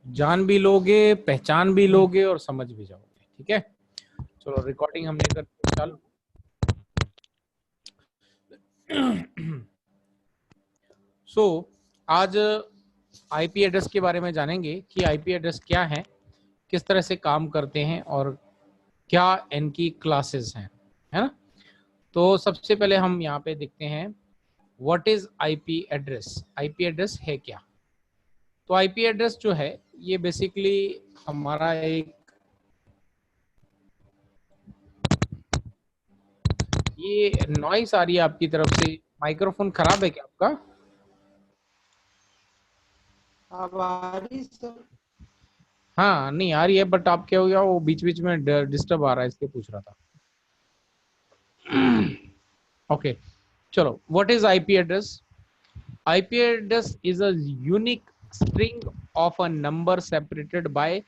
जान भी लोगे, पहचान भी लोगे और समझ भी जाओगे। ठीक है, चलो रिकॉर्डिंग हमने कर चालू। सो आज आईपी एड्रेस के बारे में जानेंगे कि आईपी एड्रेस क्या है, किस तरह से काम करते हैं और क्या इनकी क्लासेस हैं, है ना। तो सबसे पहले हम यहाँ पे देखते हैं what is IP address. IP address है क्या? तो आईपी एड्रेस जो है ये बेसिकली हमारा एक, ये नॉइस आ रही है आपकी तरफ से, माइक्रोफोन खराब है क्या आपका? अब आ रही सर? हाँ नहीं आ रही है, बट आप क्या हो गया, वो बीच बीच में डिस्टर्ब आ रहा है, इसलिए पूछ रहा था। ओके, चलो what is IP address? IP address is a unique string of a number separated by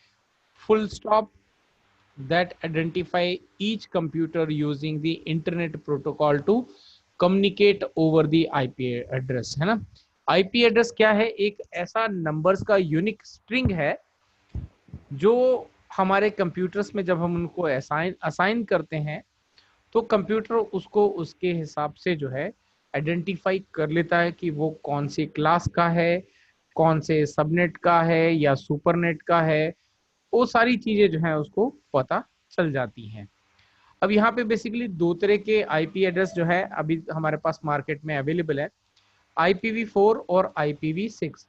full stop that identify each computer using the internet protocol to communicate over the IP address, है ना। IP address क्या है? एक ऐसा numbers का unique string है जो हमारे कंप्यूटर्स में जब हम उनको असाइन करते हैं तो कंप्यूटर उसको उसके हिसाब से जो है आइडेंटिफाई कर लेता है कि वो कौन सी क्लास का है, कौन से सबनेट का है या सुपरनेट का है। वो सारी चीजें जो है उसको पता चल जाती हैं। अब यहाँ पे बेसिकली दो तरह के आईपी एड्रेस जो है अभी हमारे पास मार्केट में अवेलेबल है, IPv4 और IPv6।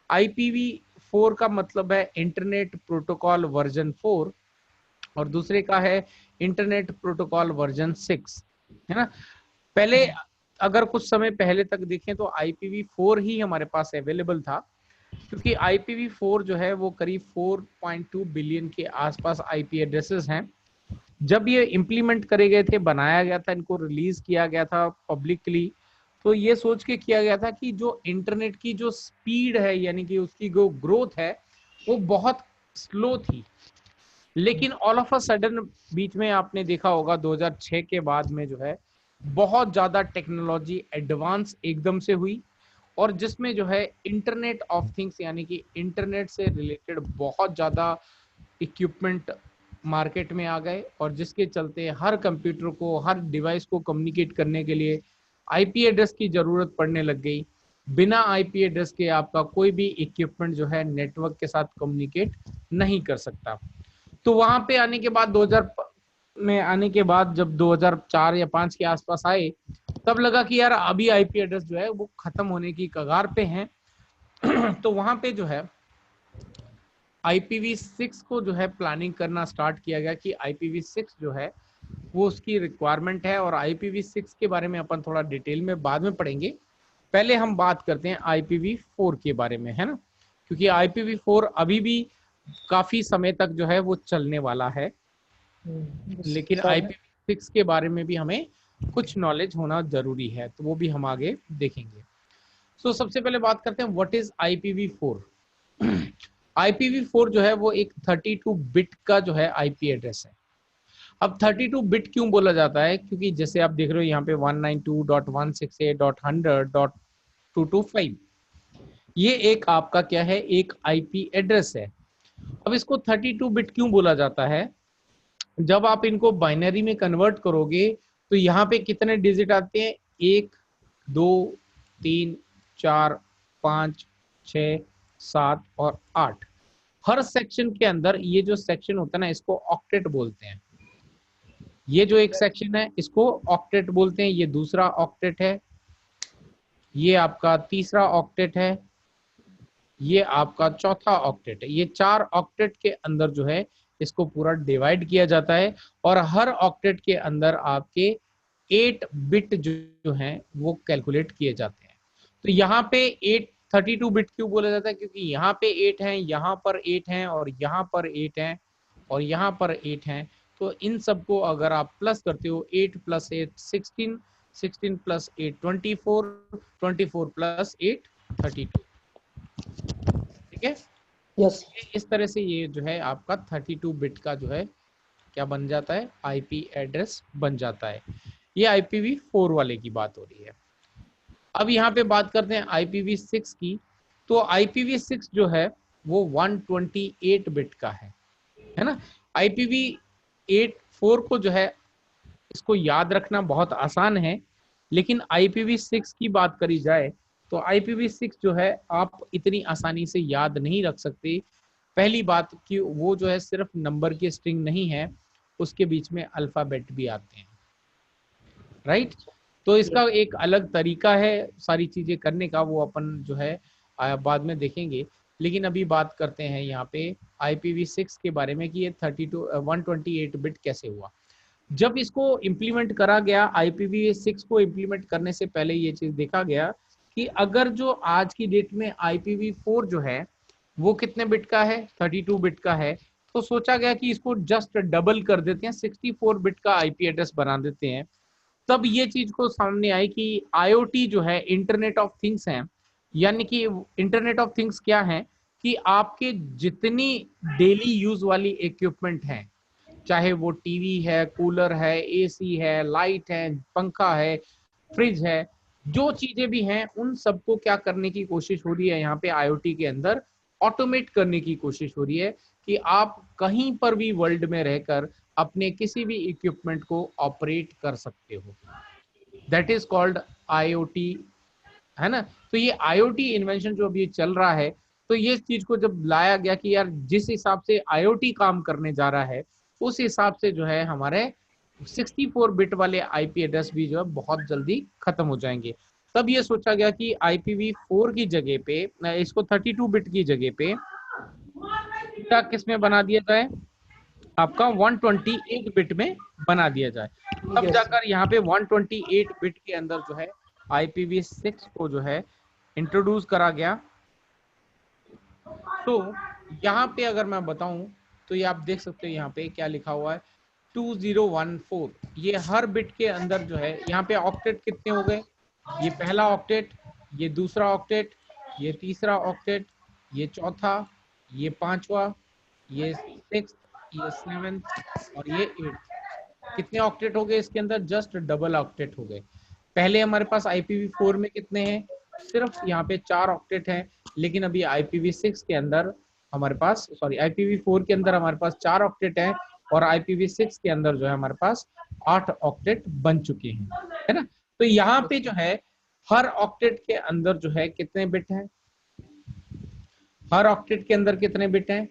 IPv4 का मतलब है इंटरनेट प्रोटोकॉल वर्जन 4 और दूसरे का है इंटरनेट प्रोटोकॉल वर्जन 6, है ना। पहले अगर कुछ समय पहले तक देखें तो IPv4 ही हमारे पास अवेलेबल था, क्योंकि IPv4 जो है वो करीब 4.2 बिलियन के आसपास आईपी एड्रेसेस हैं। जब ये इम्प्लीमेंट करे गए थे, बनाया गया था, इनको रिलीज किया गया था पब्लिकली, तो ये सोच के किया गया था कि जो इंटरनेट की जो स्पीड है यानी कि उसकी जो ग्रोथ है वो बहुत स्लो थी। लेकिन ऑल ऑफ अ सडन बीच में आपने देखा होगा 2006 के बाद में जो है बहुत ज्यादा टेक्नोलॉजी एडवांस एकदम से हुई, और जिसमें जो है इंटरनेट ऑफ थिंग्स यानी कि इंटरनेट से रिलेटेड बहुत ज्यादा इक्विपमेंट मार्केट में आ गए, और जिसके चलते हर कंप्यूटर को, हर डिवाइस को कम्युनिकेट करने के लिए आईपी एड्रेस की जरूरत पड़ने लग गई। बिना आईपी एड्रेस के आपका कोई भी इक्विपमेंट जो है नेटवर्क के साथ कम्युनिकेट नहीं कर सकता। तो वहां पे आने के बाद 2000 में आने के बाद जब 2004 या 5 के आसपास आए, तब लगा कि यार अभी आईपी एड्रेस जो है वो खत्म होने की कगार पे हैं। तो वहां पे जो है IPv6 को जो है प्लानिंग करना स्टार्ट किया गया कि IPv6 जो है वो उसकी रिक्वायरमेंट है, और IPv6 के बारे में अपन थोड़ा डिटेल में बाद में पढ़ेंगे। पहले हम बात करते हैं IPv4 के बारे में, है ना, क्योंकि IPv4 अभी भी काफी समय तक जो है वो चलने वाला है। लेकिन सर IPv6 के बारे में भी हमें कुछ नॉलेज होना जरूरी है, तो वो भी हम आगे देखेंगे। सो सबसे पहले बात करते हैं व्हाट इज IPv4। IPv4 जो है वो एक 32 बिट का जो है आईपी एड्रेस है। अब 32 बिट क्यों बोला जाता है? क्योंकि जैसे आप देख रहे हो यहाँ पे 192.168.100.225, ये एक आपका क्या है, एक आईपी एड्रेस है। अब इसको 32 बिट क्यों बोला जाता है? जब आप इनको बाइनरी में कन्वर्ट करोगे तो यहाँ पे कितने डिजिट आते हैं? 1, 2, 3, 4, 5, 6, 7 और 8। हर सेक्शन के अंदर ये जो सेक्शन होता है ना, इसको ऑक्टेट बोलते हैं। ये जो एक सेक्शन है इसको ऑक्टेट बोलते हैं, ये दूसरा ऑक्टेट है, ये आपका तीसरा ऑक्टेट है, ये आपका चौथा ऑक्टेट है। ये 4 ऑक्टेट के अंदर जो है इसको पूरा डिवाइड किया जाता है, और हर ऑक्टेट के अंदर आपके 8 बिट जो है वो कैलकुलेट किए जाते हैं। तो यहाँ पे 32 बिट क्यों बोला जाता है? क्योंकि यहाँ पे 8 हैं, यहाँ पर 8 हैं, और यहाँ पर 8 हैं, और यहाँ पर 8 हैं। तो इन सबको अगर आप प्लस करते हो, 8 + 8 16, 16 + 8 24, 24 + 8 32। ठीक है, यस इस तरह से ये जो है आपका 32 बिट का जो है क्या बन जाता है, आईपी एड्रेस बन जाता है। ये IPv4 वाले की बात हो रही है। अब यहाँ पे बात करते हैं IPv6 की। तो IPv6 जो है वो 128 बिट का है ना। IPv4 को जो है इसको याद रखना बहुत आसान है, लेकिन IPv6 की बात करी जाए तो IPv6 जो है आप इतनी आसानी से याद नहीं रख सकते। पहली बात कि वो जो है सिर्फ नंबर की स्ट्रिंग नहीं है, उसके बीच में अल्फाबेट भी आते हैं, राइट। तो इसका एक अलग तरीका है सारी चीजें करने का, वो अपन जो है बाद में देखेंगे। लेकिन अभी बात करते हैं यहाँ पे IPv6 के बारे में कि ये 128 बिट कैसे हुआ। जब इसको इम्प्लीमेंट करा गया, IPv6 को इम्प्लीमेंट करने से पहले ये चीज देखा गया कि अगर जो आज की डेट में IPv4 जो है वो कितने बिट का है, 32 बिट का है, तो सोचा गया कि इसको जस्ट डबल कर देते हैं, 64 बिट का IP एड्रेस बना देते हैं। तब ये चीज को सामने आई कि IoT जो है इंटरनेट ऑफ थिंग्स है, यानी कि इंटरनेट ऑफ थिंग्स क्या है कि आपके जितनी डेली यूज वाली इक्विपमेंट हैं, चाहे वो टीवी है, कूलर है, AC है, लाइट है, पंखा है, फ्रिज है, जो चीजें भी हैं उन सबको क्या करने की कोशिश हो रही है यहाँ पे IoT के अंदर, ऑटोमेट करने की कोशिश हो रही है कि आप कहीं पर भी वर्ल्ड में रहकर अपने किसी भी इक्विपमेंट को ऑपरेट कर सकते हो। दैट इज कॉल्ड IoT, है ना। तो ये IoT इन्वेंशन जो अभी चल रहा है, तो ये चीज को जब लाया गया कि यार जिस हिसाब से IoT काम करने जा रहा है उस हिसाब से जो है हमारे 64 बिट वाले IP एड्रेस भी जो है बहुत जल्दी खत्म हो जाएंगे। तब ये सोचा गया कि IPv4 की जगह पे इसको 32 बिट की जगह पे किस में बना दिया जाए, आपका 128 बिट में बना दिया जाए। तब जाकर यहाँ पे 128 बिट के अंदर जो है IPv6 को जो है इंट्रोड्यूस करा गया। तो यहाँ पे अगर मैं बताऊं तो ये आप देख सकते हो यहाँ पे क्या लिखा हुआ है 2014। ये हर बिट के अंदर जो है यहाँ पे ऑक्टेट कितने हो गए, ये पहला ऑक्टेट, ये दूसरा ऑक्टेट, ये तीसरा ऑक्टेट, ये चौथा, ये पांचवा, ये 6th, ये 7th और ये 8th। कितने ऑक्टेट हो गए इसके अंदर, जस्ट डबल ऑक्टेट हो गए। पहले हमारे पास IPv4 में कितने हैं, सिर्फ यहाँ पे 4 ऑक्टेट हैं, लेकिन अभी IPv6 के अंदर हमारे पास, सॉरी IPv4 के अंदर हमारे पास 4 ऑक्टेट हैं और IPv6 के अंदर जो है हमारे पास 8 ऑक्टेट बन चुके हैं, है ना। तो यहाँ पे जो है हर ऑक्टेट के अंदर जो है कितने बिट हैं, हर ऑक्टेट के अंदर कितने बिट हैं।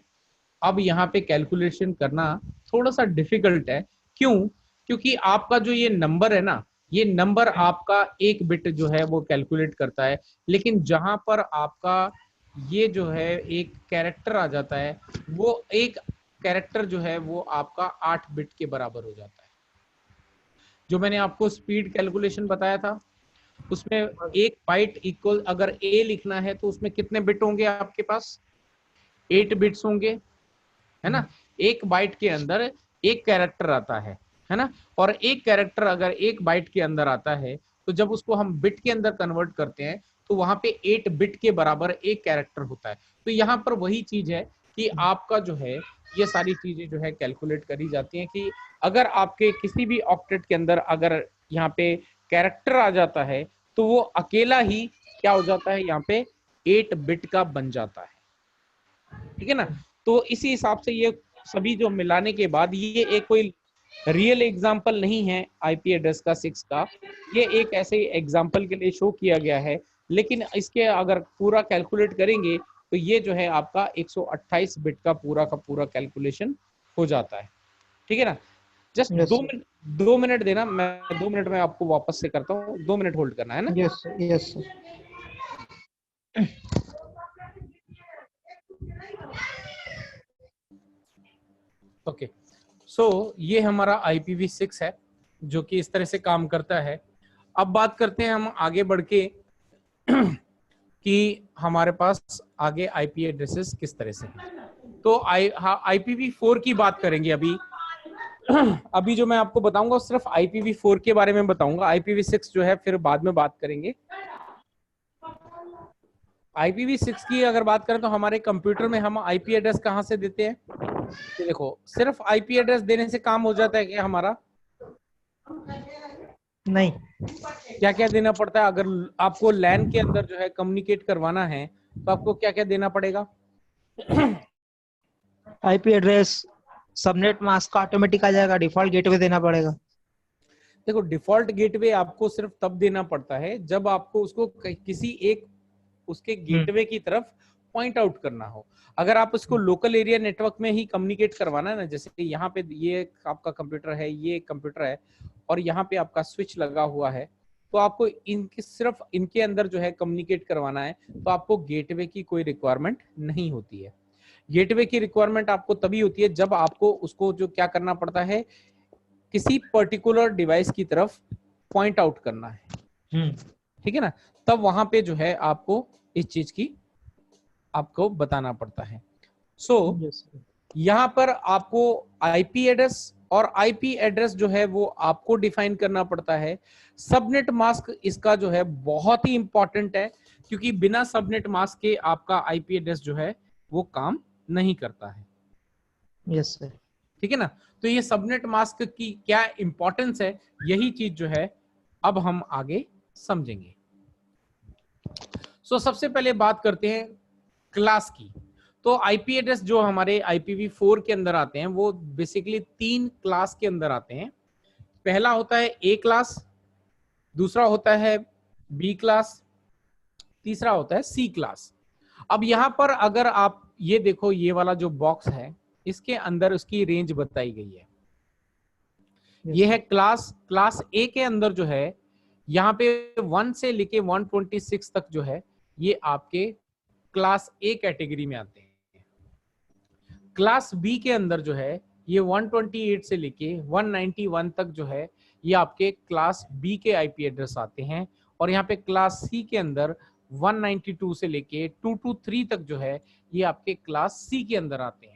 अब यहाँ पे कैलकुलेशन करना थोड़ा सा डिफिकल्ट है, क्यों, क्योंकि आपका जो ये नंबर है ना, ये नंबर आपका एक बिट जो है वो कैलकुलेट करता है, लेकिन जहां पर आपका ये जो है एक कैरेक्टर आ जाता है, वो एक कैरेक्टर जो है वो आपका 8 बिट के बराबर हो जाता है। जो मैंने आपको स्पीड कैलकुलेशन बताया था उसमें एक बाइट इक्वल, अगर A लिखना है तो उसमें कितने बिट होंगे आपके पास, 8 बिट्स होंगे, है ना। एक बाइट के अंदर एक कैरेक्टर आता है ना। और एक कैरेक्टर अगर एक बाइट के अंदर आता है तो जब उसको हम बिट के अंदर कन्वर्ट करते हैं तो वहां पे 8 बिट के बराबर एक कैरेक्टर होता है। तो यहाँ पर वही चीज है कि आपका जो है ये सारी चीजें जो है कैलकुलेट करी जाती हैं कि अगर आपके किसी भी ऑक्टेट के अंदर अगर यहाँ पे कैरेक्टर आ जाता है तो वो अकेला ही क्या हो जाता है, यहाँ पे 8 बिट का बन जाता है, ठीक है ना। तो इसी हिसाब से ये सभी जो मिलाने के बाद ये एक कोई रियल एग्जाम्पल नहीं है IP एड्रेस का 6 का, ये एक ऐसे एग्जाम्पल के लिए शो किया गया है, लेकिन इसके अगर पूरा कैलकुलेट करेंगे तो ये जो है आपका 128 बिट का पूरा कैलकुलेशन हो जाता है, ठीक है ना। Just Yes, sir. 2 मिनट देना, मैं 2 मिनट में आपको वापस से करता हूँ, 2 मिनट होल्ड करना है ना। Yes, sir. Yes, sir. Okay, so ये हमारा IPv6 है जो कि इस तरह से काम करता है। अब बात करते हैं हम आगे बढ़ के कि हमारे पास आगे IP एड्रेसेस किस तरह से हैं। तो IPv4 की बात करेंगे अभी। अभी जो मैं आपको बताऊंगा सिर्फ IPv4 के बारे में बताऊंगा, IPv6 जो है फिर बाद में बात करेंगे। IPv6 की अगर बात करें तो हमारे कंप्यूटर में हम IP एड्रेस कहाँ से देते हैं, तो देखो सिर्फ IP एड्रेस देने से काम हो जाता है क्या हमारा, नहीं, क्या क्या देना पड़ता है। अगर आपको LAN के अंदर जो है कम्युनिकेट करवाना है तो आपको क्या क्या देना पड़ेगा, आईपी एड्रेस सबनेट मास्क का ऑटोमेटिक आ जाएगा, डिफॉल्ट गेटवे देना पड़ेगा? देखो डिफॉल्ट गेटवे आपको सिर्फ तब देना पड़ता है जब आपको उसको किसी एक उसके गेटवे की तरफ पॉइंट आउट करना हो। अगर आप उसको लोकल एरिया नेटवर्क में ही कम्युनिकेट करवाना है ना, जैसे यहाँ पे ये आपका कंप्यूटर है, ये कंप्यूटर है और यहाँ पे आपका स्विच लगा हुआ है, तो आपको इनके सिर्फ इनके अंदर जो है कम्युनिकेट करवाना है, तो आपको गेटवे की कोई रिक्वायरमेंट नहीं होती है। गेटवे की रिक्वायरमेंट आपको तभी होती है जब आपको उसको जो क्या करना पड़ता है, किसी पर्टिकुलर डिवाइस की तरफ पॉइंट आउट करना है, ठीक है ना, तब वहां पे जो है आपको इस चीज की आपको बताना पड़ता है। सो यहाँ पर आपको आईपी एड्रेस और आईपी एड्रेस जो है वो आपको डिफाइन करना पड़ता है। सबनेट मास्क इसका जो है बहुत ही इंपॉर्टेंट है, क्योंकि बिना सबनेट मास्क के आपका आईपी एड्रेस जो है वो काम नहीं करता है। Yes sir. ठीक है ना, तो ये सबनेट मास्क की क्या इंपॉर्टेंस है, यही चीज जो है अब हम आगे समझेंगे। सबसे पहले बात करते हैं क्लास की। तो आईपी एड्रेस जो हमारे IPv4 के अंदर आते हैं वो बेसिकली 3 क्लास के अंदर आते हैं। पहला होता है ए क्लास, दूसरा होता है बी क्लास, तीसरा होता है सी क्लास। अब यहां पर अगर आप ये देखो, ये वाला जो बॉक्स है इसके अंदर उसकी रेंज बताई गई है। ये है क्लास ए के अंदर जो है यहाँ पे 1 से लेके 126 तक जो है ये आपके क्लास ए कैटेगरी में आते हैं। क्लास बी के अंदर जो है ये 128 से लेके 191 तक जो है ये आपके क्लास बी के आईपी एड्रेस आते हैं। और यहाँ पे क्लास सी के अंदर 192 से लेके 223 तक जो है ये आपके क्लास सी के अंदर आते हैं।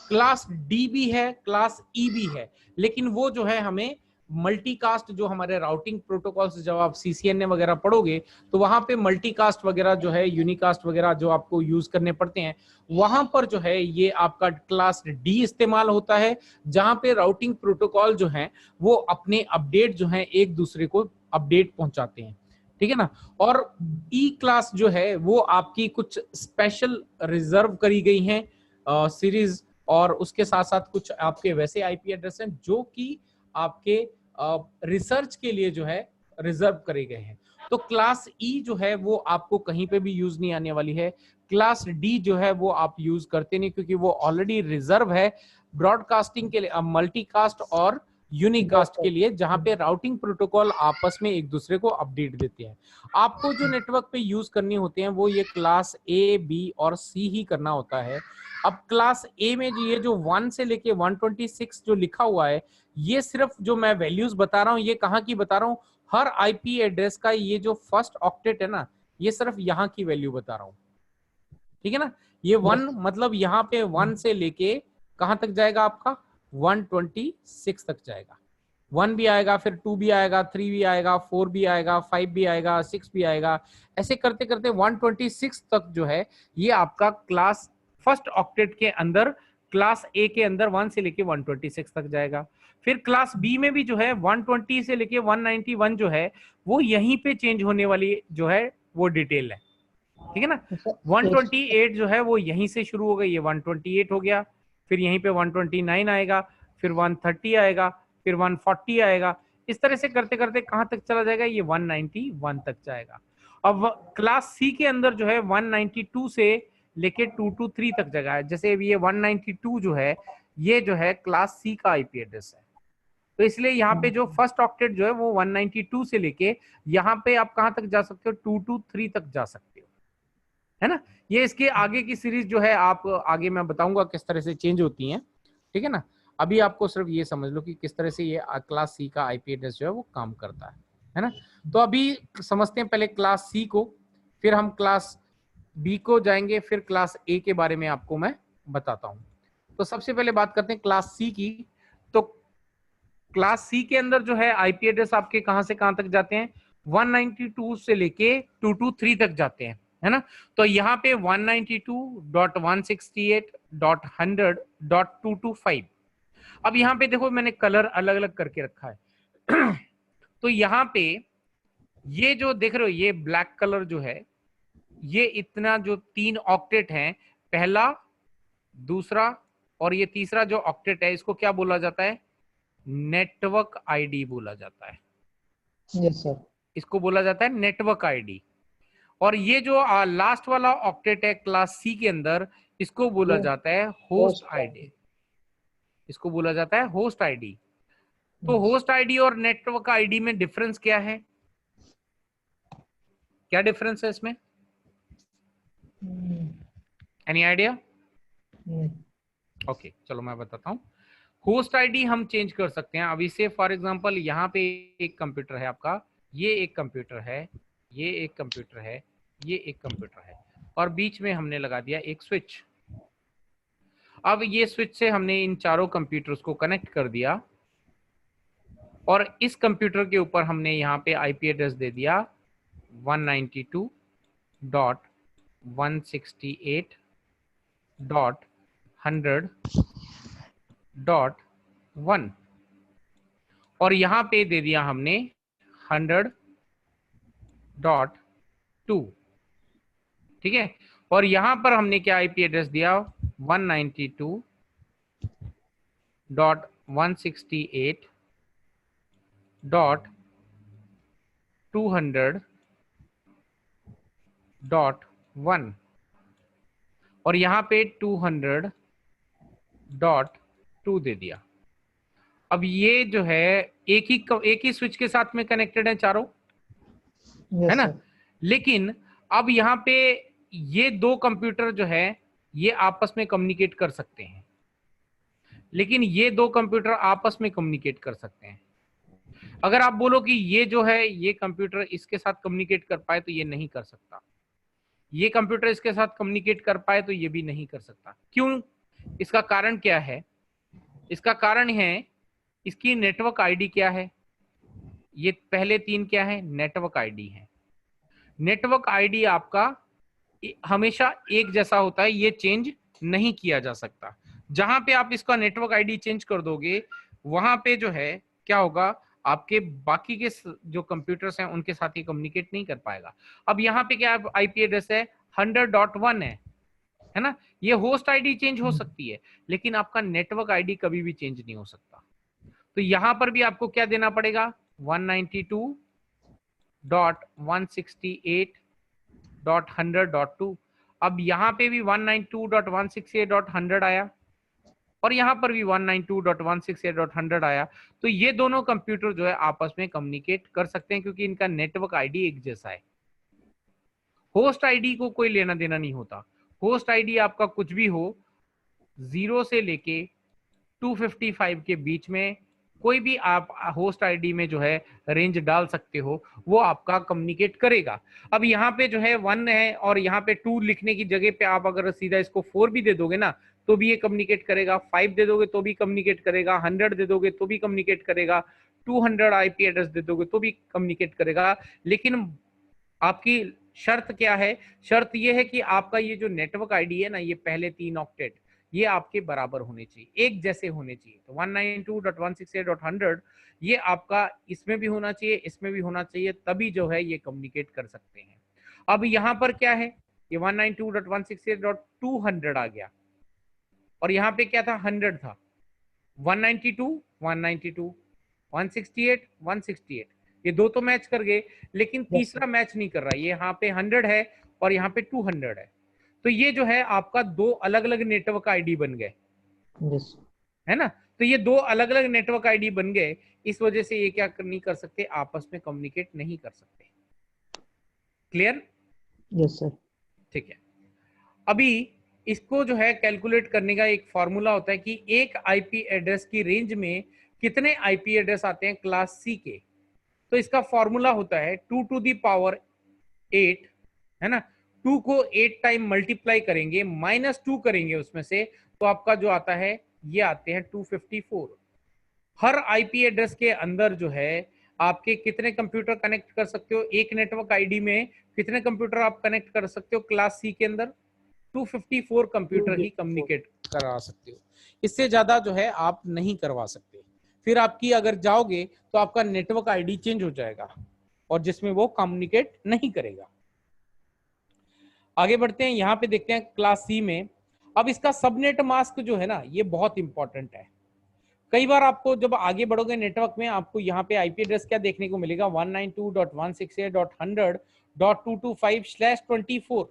क्लास डी भी है, क्लास ई भी है, लेकिन वो जो है हमें मल्टीकास्ट, जो हमारे राउटिंग प्रोटोकॉल्स जब आप CCNA वगैरह पढ़ोगे तो वहां पे मल्टीकास्ट वगैरह जो है, यूनिकास्ट वगैरह जो आपको यूज करने पड़ते हैं, वहां पर जो है ये आपका क्लास डी इस्तेमाल होता है, जहां पे राउटिंग प्रोटोकॉल जो है वो अपने अपडेट जो है एक दूसरे को अपडेट पहुंचाते हैं। ठीक है ना। और ई क्लास जो है वो आपकी कुछ स्पेशल रिजर्व करी गई हैं सीरीज, और उसके साथ साथ कुछ आपके वैसे आईपी एड्रेस हैं जो कि आपके रिसर्च के लिए जो है रिजर्व करे गए हैं। तो क्लास ई जो है वो आपको कहीं पे भी यूज नहीं आने वाली है। क्लास डी जो है वो आप यूज करते नहीं, क्योंकि वो ऑलरेडी रिजर्व है ब्रॉडकास्टिंग के लिए, मल्टीकास्ट और यूनिकास्ट के लिए, जहां पे राउटिंग प्रोटोकॉल आपस में एक दूसरे को अपडेट देते हैं। आपको जो नेटवर्क पे यूज करनी होते हैं वो ये क्लास ए, बी और सी ही करना होता है। अब क्लास ए में जो ये जो 1 से लेके 126 जो लिखा हुआ है, ये सिर्फ जो मैं वैल्यूज बता रहा हूँ ये कहाँ की बता रहा हूँ, हर आईपी एड्रेस का ये जो फर्स्ट ऑक्टेट है ना, ये सिर्फ यहाँ की वैल्यू बता रहा हूँ। ठीक है ना। ये 1 मतलब यहाँ पे 1 से लेके कहां तक जाएगा आपका, 126 तक जाएगा। 1 भी आएगा, फिर 2 भी आएगा, 3 भी आएगा, 4 भी आएगा, 5 भी आएगा, 6 भी आएगा, ऐसे करते करते 126 तक जो है ये आपका क्लास फर्स्ट ऑक्टेट के अंदर, क्लास ए के अंदर 1 से लेके 126 तक जाएगा। फिर क्लास बी में भी जो है 120 से लेके 191 जो है वो यहीं पे चेंज होने वाली जो है वो डिटेल है। ठीक है ना। 128 जो है वो यहीं से शुरू हो गई, ये 128 हो गया, फिर यहीं पे 129 आएगा, फिर 130 आएगा, फिर 140 आएगा, इस तरह से करते करते कहां तक चला जाएगा, ये 191 तक जाएगा। अब क्लास सी के अंदर जो है 192 से लेके 223 तक जगह है। जैसे ये 192 जो है ये जो है क्लास सी का आईपी एड्रेस है, तो इसलिए यहाँ पे जो फर्स्ट ऑक्टेट जो है वो 192 से लेके यहाँ पे आप कहां तक जा सकते हो, 223 तक जा सकते हो, है ना। ये इसके आगे की सीरीज जो है आप आगे मैं बताऊंगा किस तरह से चेंज होती हैं। ठीक है ना। अभी आपको सिर्फ ये समझ लो कि किस तरह से ये क्लास सी का आईपी एड्रेस जो है वो काम करता है ना। तो अभी समझते हैं पहले क्लास सी को, फिर हम क्लास बी को जाएंगे, फिर क्लास ए के बारे में आपको मैं बताता हूं। तो सबसे पहले बात करते हैं क्लास सी की। तो क्लास सी के अंदर जो है आईपी एड्रेस आपके कहां से कहां तक जाते हैं, 192 से लेके 223 तक जाते हैं, है ना। तो यहाँ पे 192.168.100.225। अब यहाँ पे देखो मैंने कलर अलग अलग करके रखा है तो यहाँ पे ये जो देख रहे हो ये ब्लैक कलर जो है, ये इतना जो 3 ऑक्टेट हैं, पहला दूसरा और ये तीसरा जो ऑक्टेट है इसको क्या बोला जाता है? नेटवर्क आईडी बोला जाता है। Yes sir. इसको बोला जाता है नेटवर्क आईडी। और ये जो लास्ट वाला ऑक्टेट है क्लास सी के अंदर, इसको बोला जाता है होस्ट आईडी। इसको बोला जाता है होस्ट आईडी। तो होस्ट आईडी और नेटवर्क आईडी में डिफरेंस क्या है? क्या डिफरेंस है इसमें? Any idea? ओके, चलो मैं बताता हूँ। होस्ट आईडी हम चेंज कर सकते हैं। अभी से फॉर एग्जांपल यहाँ पे एक कंप्यूटर है आपका, ये एक कंप्यूटर है, ये एक कंप्यूटर है, ये एक कंप्यूटर है, और बीच में हमने लगा दिया एक स्विच। अब ये स्विच से हमने इन चारों कंप्यूटर्स को कनेक्ट कर दिया, और इस कंप्यूटर के ऊपर हमने यहाँ पे आईपी एड्रेस दे दिया 192.168.100.1 और यहाँ पे दे दिया हमने 100.2। ठीक है, और यहाँ पर हमने क्या आईपी एड्रेस दिया? 192.168.200.1 और यहाँ पे 200.2 दे दिया। अब ये जो है एक ही स्विच के साथ में कनेक्टेड है चारों, है ना? लेकिन अब यहाँ पे ये दो कंप्यूटर जो है ये आपस में कम्युनिकेट कर सकते हैं, लेकिन ये दो कंप्यूटर आपस में कम्युनिकेट कर सकते हैं। अगर आप बोलो कि ये जो है ये कंप्यूटर इसके साथ कम्युनिकेट कर पाए तो ये नहीं कर सकता, ये कंप्यूटर इसके साथ कम्युनिकेट कर पाए तो ये भी नहीं कर सकता। क्यों? इसका कारण क्या है? इसका कारण है इसकी नेटवर्क आईडी क्या है? ये पहले तीन क्या है? नेटवर्क आईडी है। नेटवर्क आईडी आपका हमेशा एक जैसा होता है, ये चेंज नहीं किया जा सकता। जहां पे आप इसका नेटवर्क आईडी चेंज कर दोगे वहां पे जो है क्या होगा, आपके बाकी के जो कंप्यूटर्स हैं उनके साथ ही कम्युनिकेट नहीं कर पाएगा। अब यहाँ पे क्या आईपी एड्रेस है? 100.1 है ना? ये होस्ट आईडी चेंज हो सकती है, लेकिन आपका नेटवर्क आईडी कभी भी चेंज नहीं हो सकता। तो यहां पर भी आपको क्या देना पड़ेगा? 192.168.100.2। अब यहाँ पे भी 192.168.100 आया, और यहां पर भी 192.168.100 आया। तो ये दोनों कंप्यूटर जो है आपस में कम्युनिकेट कर सकते हैं, क्योंकि इनका नेटवर्क आईडी एक जैसा है। होस्ट आईडी को कोई लेना देना नहीं होता। होस्ट आईडी आपका कुछ भी हो, 0 से लेके 255 के बीच में कोई भी आप होस्ट आईडी में जो है रेंज डाल सकते हो, वो आपका कम्युनिकेट करेगा। अब यहाँ पे जो है 1 है और यहाँ पे 2 लिखने की जगह पे आप अगर सीधा इसको 4 भी दे दोगे ना तो भी ये कम्युनिकेट करेगा, 5 दे दोगे तो भी कम्युनिकेट करेगा, 100 दे दोगे तो भी कम्युनिकेट करेगा, 200 आईपी एड्रेस दे दोगे तो भी कम्युनिकेट करेगा। लेकिन आपकी शर्त क्या है? शर्त ये है कि आपका ये जो नेटवर्क आईडी है ना, ये पहले 3 ऑक्टेट ये आपके बराबर होने चाहिए, एक जैसे होने चाहिए। तो 192.168.100 ये आपका इसमें भी होना चाहिए, इसमें भी होना चाहिए, तभी जो है ये कम्युनिकेट कर सकते हैं। अब यहाँ पर क्या है? ये 192.168.200 आ गया, और यहाँ पे क्या था? 100 था। 192 192 168 168 ये दो तो मैच कर गए, लेकिन तीसरा मैच नहीं कर रहा। ये यहाँ पे 100 है और यहाँ पे 200 है। तो ये जो है आपका दो अलग अलग नेटवर्क आईडी बन गए, है ना? तो ये दो अलग अलग नेटवर्क आईडी बन गए, इस वजह से ये क्या नहीं कर सकते, आपस में कम्युनिकेट नहीं कर सकते। क्लियर? Yes sir. ठीक है। अभी इसको जो है कैलकुलेट करने का एक फॉर्मूला होता है कि एक आईपी एड्रेस की रेंज में कितने आईपी एड्रेस आते हैं क्लास सी के। तो इसका फॉर्मूला होता है 2 to the power 8, है ना? 2 को 8 टाइम मल्टीप्लाई करेंगे, -2 करेंगे उसमें से, तो आपका जो आता है ये आते हैं 254। हर आईपी एड्रेस के अंदर जो है आपके कितने कंप्यूटर कनेक्ट कर सकते हो? एक नेटवर्क आईडी में कितने कंप्यूटर आप कनेक्ट कर सकते हो क्लास सी के अंदर? 254 कंप्यूटर ही कम्युनिकेट करा सकते हो, इससे ज्यादा जो है आप नहीं करवा सकते। फिर आपकी अगर जाओगे तो आपका नेटवर्क आईडी चेंज हो जाएगा और जिसमें वो कम्युनिकेट नहीं करेगा। आगे बढ़ते हैं, यहां पे देखते हैं क्लास सी में अब इसका सबनेट मास्क जो है ना ये बहुत इंपॉर्टेंट है। कई बार आपको जब आगे बढ़ोगे नेटवर्क में आपको यहाँ पे आईपी एड्रेस क्या देखने को मिलेगा 192.168.100.225/24।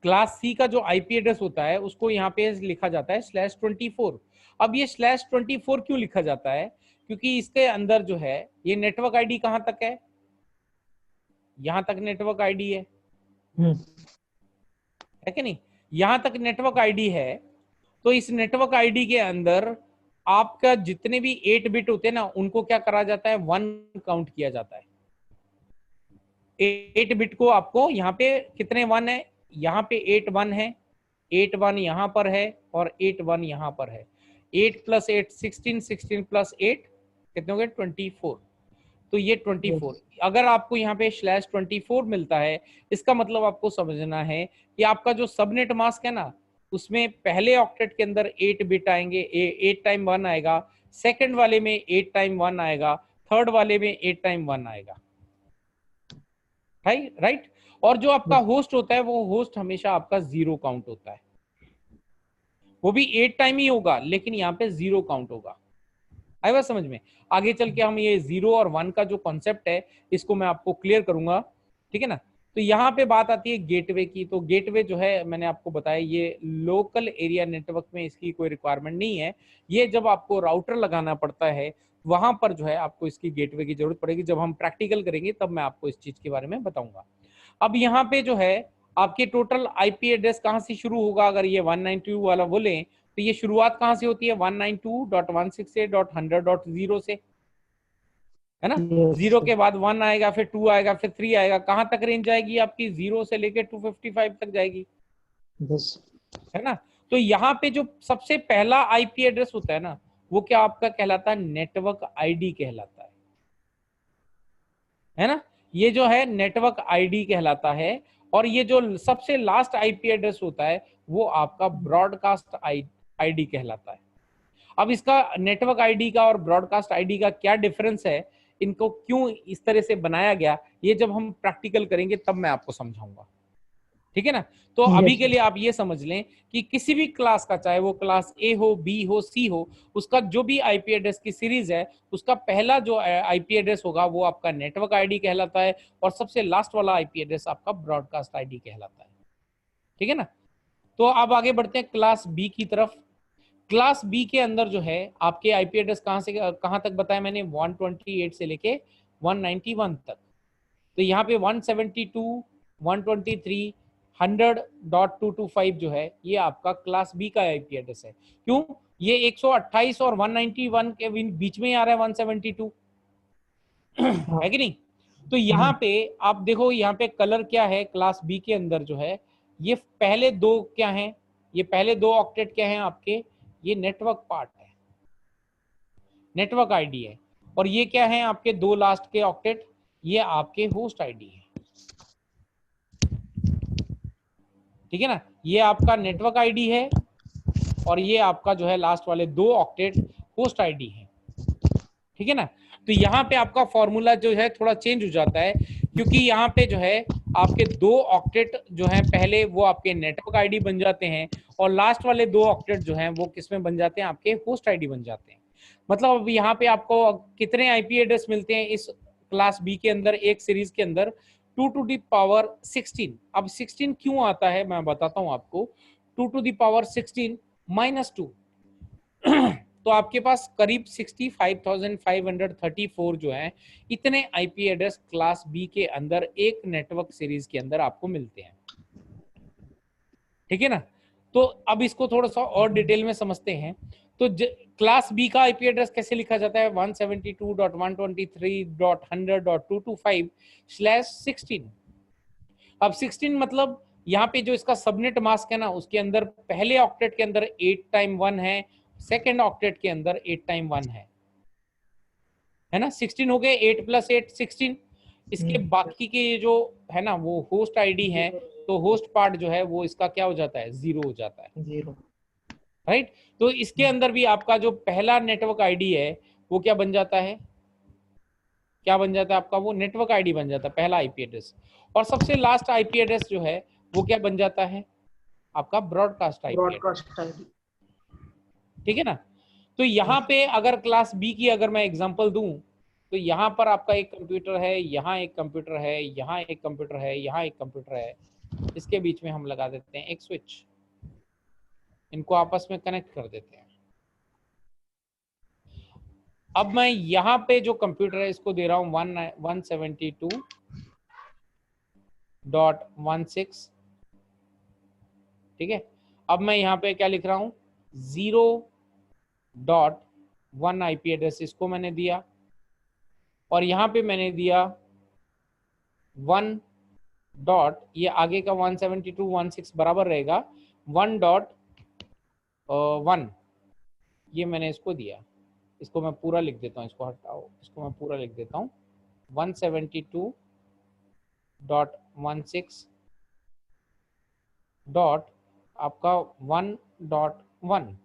क्लास सी का जो आईपी एड्रेस होता है उसको यहाँ पे लिखा जाता है /24। अब ये /24 क्यों लिखा जाता है? क्योंकि इसके अंदर जो है ये नेटवर्क आईडी कहां तक है, यहां तक नेटवर्क आईडी है कि नहीं, यहां तक नेटवर्क आईडी है। तो इस नेटवर्क आईडी के अंदर आपका जितने भी 8 बिट होते हैं ना उनको क्या करा जाता है, 1 काउंट किया जाता है। 8 बिट को आपको यहाँ पे कितने 1 है, यहाँ पे 8 1 है, 8 1 यहाँ पर है और 8 1 यहाँ पर है। 8 + 8 16, 16 + 8 कितने हो गए 24। तो ये 24 अगर आपको यहाँ पे /24 मिलता है इसका मतलब आपको समझना है कि आपका जो सबनेट मास्क है ना उसमें पहले ऑक्टेट के अंदर 8 बिट आएंगे, 8 टाइम 1 आएगा, सेकंड वाले में 8 टाइम 1 आएगा, थर्ड वाले में 8 टाइम 1 आएगा, राइट। और जो आपका होस्ट होता है वो होस्ट हमेशा आपका 0 काउंट होता है, वो भी 8 टाइम ही होगा लेकिन यहाँ पे 0 काउंट होगा। आई बात समझ में? आगे चल के हम ये 0 और 1 का जो कॉन्सेप्ट है इसको मैं आपको क्लियर करूंगा, ठीक है ना। तो यहाँ पे बात आती है गेटवे की। तो गेटवे जो है मैंने आपको बताया ये लोकल एरिया नेटवर्क में इसकी कोई रिक्वायरमेंट नहीं है, ये जब आपको राउटर लगाना पड़ता है वहां पर जो है आपको इसकी गेटवे की जरूरत पड़ेगी। जब हम प्रैक्टिकल करेंगे तब मैं आपको इस चीज के बारे में बताऊंगा। अब यहाँ पे जो है आपके टोटल आईपी एड्रेस कहाँ से शुरू होगा, अगर ये 192 वाला बोले तो ये शुरुआत कहां से होती है 192.168.100.0 से, है ना। 0 के बाद 1 आएगा, फिर 2 आएगा, फिर 3 आएगा, कहां तक रेंज जाएगी आपकी 0 से लेके 255 तक जाएगी, है ना। तो यहाँ पे जो सबसे पहला आईपी एड्रेस होता है ना वो क्या आपका कहलाता है, नेटवर्क आईडी कहलाता है ना। ये जो है नेटवर्क आईडी कहलाता है। और ये जो सबसे लास्ट आईपी एड्रेस होता है वो आपका ब्रॉडकास्ट आईडी कहलाता है। अब इसका नेटवर्क आईडी का और ब्रॉडकास्ट आईडी का क्या डिफरेंस है, इनको क्यों इस तरह से बनाया गया, ये जब हम प्रैक्टिकल करेंगे तब मैं आपको समझाऊंगा, ठीक है ना। तो अभी के लिए आप ये समझ लें कि किसी भी क्लास का, चाहे वो क्लास ए हो, बी हो, सी हो, उसका जो भी आईपी एड्रेस की सीरीज है उसका पहला जो आईपी एड्रेस होगा वो आपका नेटवर्क आईडी कहलाता है और सबसे लास्ट वाला आईपी एड्रेस आपका ब्रॉडकास्ट आईडी कहलाता है, ठीक है ना। तो अब आगे बढ़ते हैं क्लास बी की तरफ। क्लास बी के अंदर जो है आपके आईपी एड्रेस कहां से कहां तक बताया मैंने, 128 से लेके 191 तक। तो यहाँ पे 172, 123, 100.225 जो है ये आपका क्लास बी का आईपी एड्रेस है। क्यों, ये 128 और 191 के बीच में ही आ रहा है 172 है कि नहीं। तो यहाँ पे आप देखो, यहाँ पे कलर क्या है क्लास बी के अंदर जो है, ये पहले दो क्या हैं, ये पहले दो ऑक्टेट क्या हैं आपके, ये नेटवर्क पार्ट है, नेटवर्क आईडी है। और ये क्या है आपके दो लास्ट के ऑक्टेट, ये आपके होस्ट आईडी है, ठीक है ना। ये आपका नेटवर्क आईडी है और ये आपका जो है लास्ट वाले दो ऑक्टेट होस्ट आईडी है, ठीक है ना। तो यहाँ पे आपका फॉर्मूला जो है थोड़ा चेंज हो जाता है क्योंकि यहाँ पे जो है आपके दो ऑक्टेट जो है पहले वो आपके नेटवर्क आईडी बन जाते हैं और लास्ट वाले दो ऑक्टेट जो हैं वो किसमें बन जाते हैं, आपके होस्ट आईडी बन जाते हैं। मतलब अब यहाँ पे आपको कितने आईपी एड्रेस मिलते हैं इस क्लास बी के अंदर, एक सीरीज के अंदर 2⁻16। अब 16 क्यों आता है मैं बताता हूं आपको। 2⁻16 - 2 तो आपके पास करीब 65,534 जो है इतने आईपी एड्रेस क्लास बी के अंदर एक नेटवर्क सीरीज के अंदर आपको मिलते हैं, ठीक है ना। तो अब इसको थोड़ा सा और डिटेल में समझते हैं। तो क्लास बी का आईपी एड्रेस कैसे लिखा जाता है, 172.123.100.225/16। अब 16 मतलब यहाँ पे जो इसका सबनेट मास्क है ना उसके अंदर पहले ऑक्टेट के अंदर 8 टाइम 1 है, सेकेंड ऑक्टेट के अंदर 8 टाइम 1 है ना। 16 हो गए, 8 + 8 16। इसके बाकी के ये जो है ना वो होस्ट आईडी है, तो होस्ट पार्ट जो है वो इसका क्या हो जाता है, 0 हो जाता है, 0, राइट। तो इसके अंदर भी आपका जो पहला नेटवर्क आईडी है वो क्या बन जाता है, क्या बन जाता है आपका, वो नेटवर्क आईडी बन जाता है पहला आईपी एड्रेस। और सबसे लास्ट आईपी एड्रेस जो है वो क्या बन जाता है, आपका broadcast IP address. Broadcast ID. ठीक है ना। तो यहाँ पे अगर क्लास बी की अगर मैं एग्जांपल दूं तो यहाँ पर आपका एक कंप्यूटर है, यहाँ एक कंप्यूटर है, यहाँ एक कंप्यूटर है, यहाँ एक कंप्यूटर है, इसके बीच में हम लगा देते हैं एक स्विच, इनको आपस में कनेक्ट कर देते हैं। अब मैं यहाँ पे जो कंप्यूटर है इसको दे रहा हूँ 172.16। ठीक है। अब मैं यहाँ पे क्या लिख रहा हूँ 0.1 आईपी एड्रेस इसको मैंने दिया, और यहाँ पे मैंने दिया 1 डॉट, ये आगे का 172.16 बराबर रहेगा 1.1, ये मैंने इसको दिया। इसको मैं पूरा लिख देता हूँ, इसको हटाओ, इसको मैं पूरा लिख देता हूँ 172.16 डॉट आपका 1.1,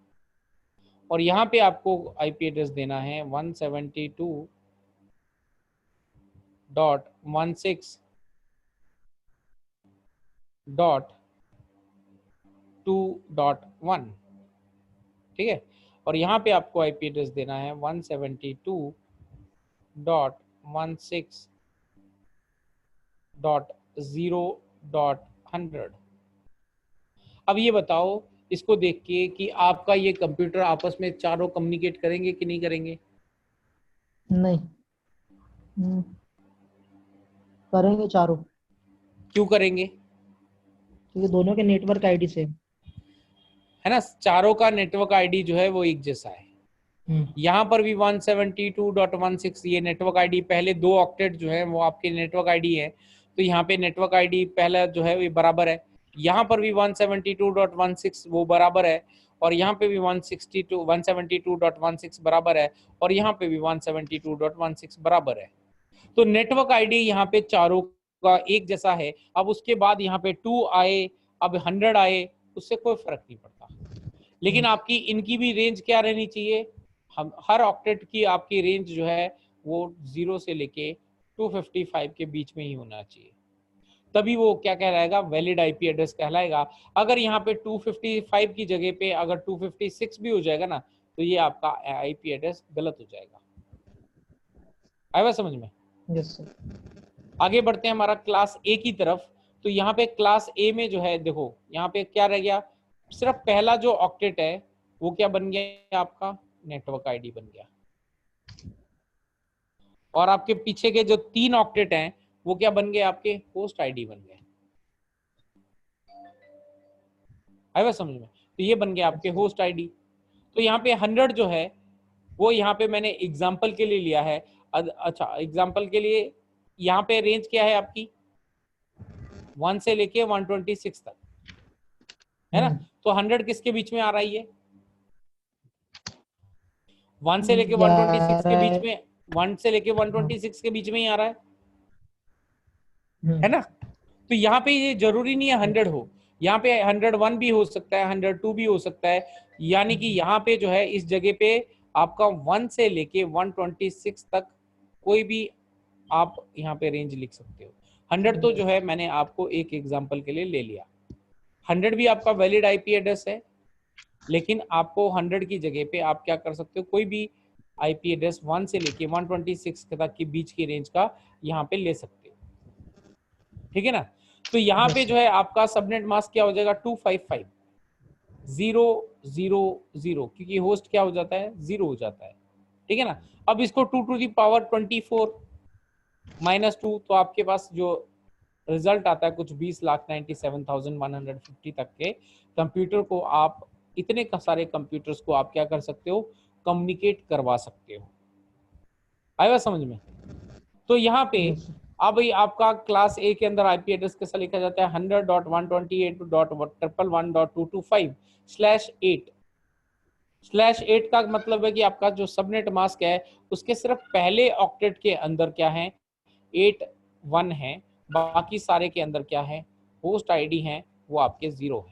और यहाँ पे आपको आईपी एड्रेस देना है 172.16.2.1। ठीक है। और यहाँ पे आपको आईपी एड्रेस देना है 172.16.0.100। अब ये बताओ इसको देख के कि आपका ये कंप्यूटर आपस में चारों कम्युनिकेट करेंगे कि नहीं करेंगे? नहीं। करेंगे चारों, क्यों करेंगे? क्योंकि दोनों के नेटवर्क आईडी सेम है ना, चारों का नेटवर्क आईडी जो है वो एक जैसा है। यहाँ पर भी 172.16 ये नेटवर्क आईडी, पहले 2 ऑक्टेट जो है वो आपके नेटवर्क आईडी है, तो यहाँ पे नेटवर्क आईडी पहला जो है वो बराबर है। यहाँ पर भी 172.16 वो बराबर है, और यहाँ पे भी 172.16 बराबर है, और यहाँ पे भी 172.16 बराबर है। तो नेटवर्क आईडी यहाँ पे चारों का एक जैसा है। अब उसके बाद यहाँ पे 2 आए, अब 100 आए, उससे कोई फर्क नहीं पड़ता। लेकिन आपकी इनकी भी रेंज क्या रहनी चाहिए? हम हर ऑक्टेट की आपकी रेंज जो है वो 0 से लेके 255 के बीच में ही होना चाहिए, तभी वो क्या कहलाएगा, वैलिड आईपी एड्रेस कहलाएगा। अगर यहाँ पे 255 की जगह पे अगर 256 भी हो जाएगा ना, तो ये आपका आईपी एड्रेस गलत हो जाएगा। आया समझ में? Yes sir. आगे बढ़ते हैं हमारा क्लास ए की तरफ। तो यहाँ पे क्लास ए में जो है देखो, यहाँ पे क्या रह गया, सिर्फ पहला जो ऑक्टेट है वो क्या बन गया, आपका नेटवर्क आईडी बन गया, और आपके पीछे के जो 3 ऑक्टेट हैं वो क्या बन गए, आपके होस्ट आईडी बन गए। आया समझ में? तो ये बन गया आपके होस्ट आईडी। तो यहाँ पे 100 जो है वो यहाँ पे मैंने एग्जाम्पल के लिए लिया है। अच्छा, एग्जाम्पल के लिए यहाँ पे रेंज क्या है आपकी, 1 से लेके 126 तक, है ना। तो 100 किसके बीच में आ रही है, 1 से लेके 126 के बीच में, 1 से लेके 126 के बीच में ही आ रहा है ना। तो यहाँ पे ये जरूरी नहीं है 100 हो, यहाँ पे 101 भी हो सकता है, 102 भी हो सकता है। यानी कि यहाँ पे जो है इस जगह पे आपका 1 से लेके 126 तक कोई भी आप यहाँ पे रेंज लिख सकते हो। 100 तो जो है मैंने आपको एक एग्जांपल के लिए ले लिया। 100 भी आपका वैलिड आईपी एड्रेस है, लेकिन आपको 100 की जगह पे आप क्या कर सकते हो, कोई भी आईपी एड्रेस 1 से लेके 126 तक के बीच की रेंज का यहाँ पे ले सकते हो। ठीक है ना। तो यहाँ पे जो है आपका सबनेट मास्क क्या हो जाएगा, 255.0.0.0, क्योंकि होस्ट क्या हो जाता है, 0 हो जाता है। ठीक है ना। अब इसको 2 to the power 24 -2, तो आपके पास जो रिजल्ट आता है कुछ 20,97,150 तक के कंप्यूटर को आप, इतने सारे कंप्यूटर्स को आप क्या कर सकते हो, कम्युनिकेट करवा सकते हो। आया समझ में? तो यहाँ पे अब ये आपका क्लास ए के अंदर आईपी एड्रेस कैसा लिखा जाता है, 100.128.111.225/8। /8 का मतलब है कि आपका जो सबनेट मास्क है उसके सिर्फ पहले ऑक्टेट के अंदर क्या है, 8 1 है, बाकी सारे के अंदर क्या है, होस्ट आईडी है वो आपके 0 है।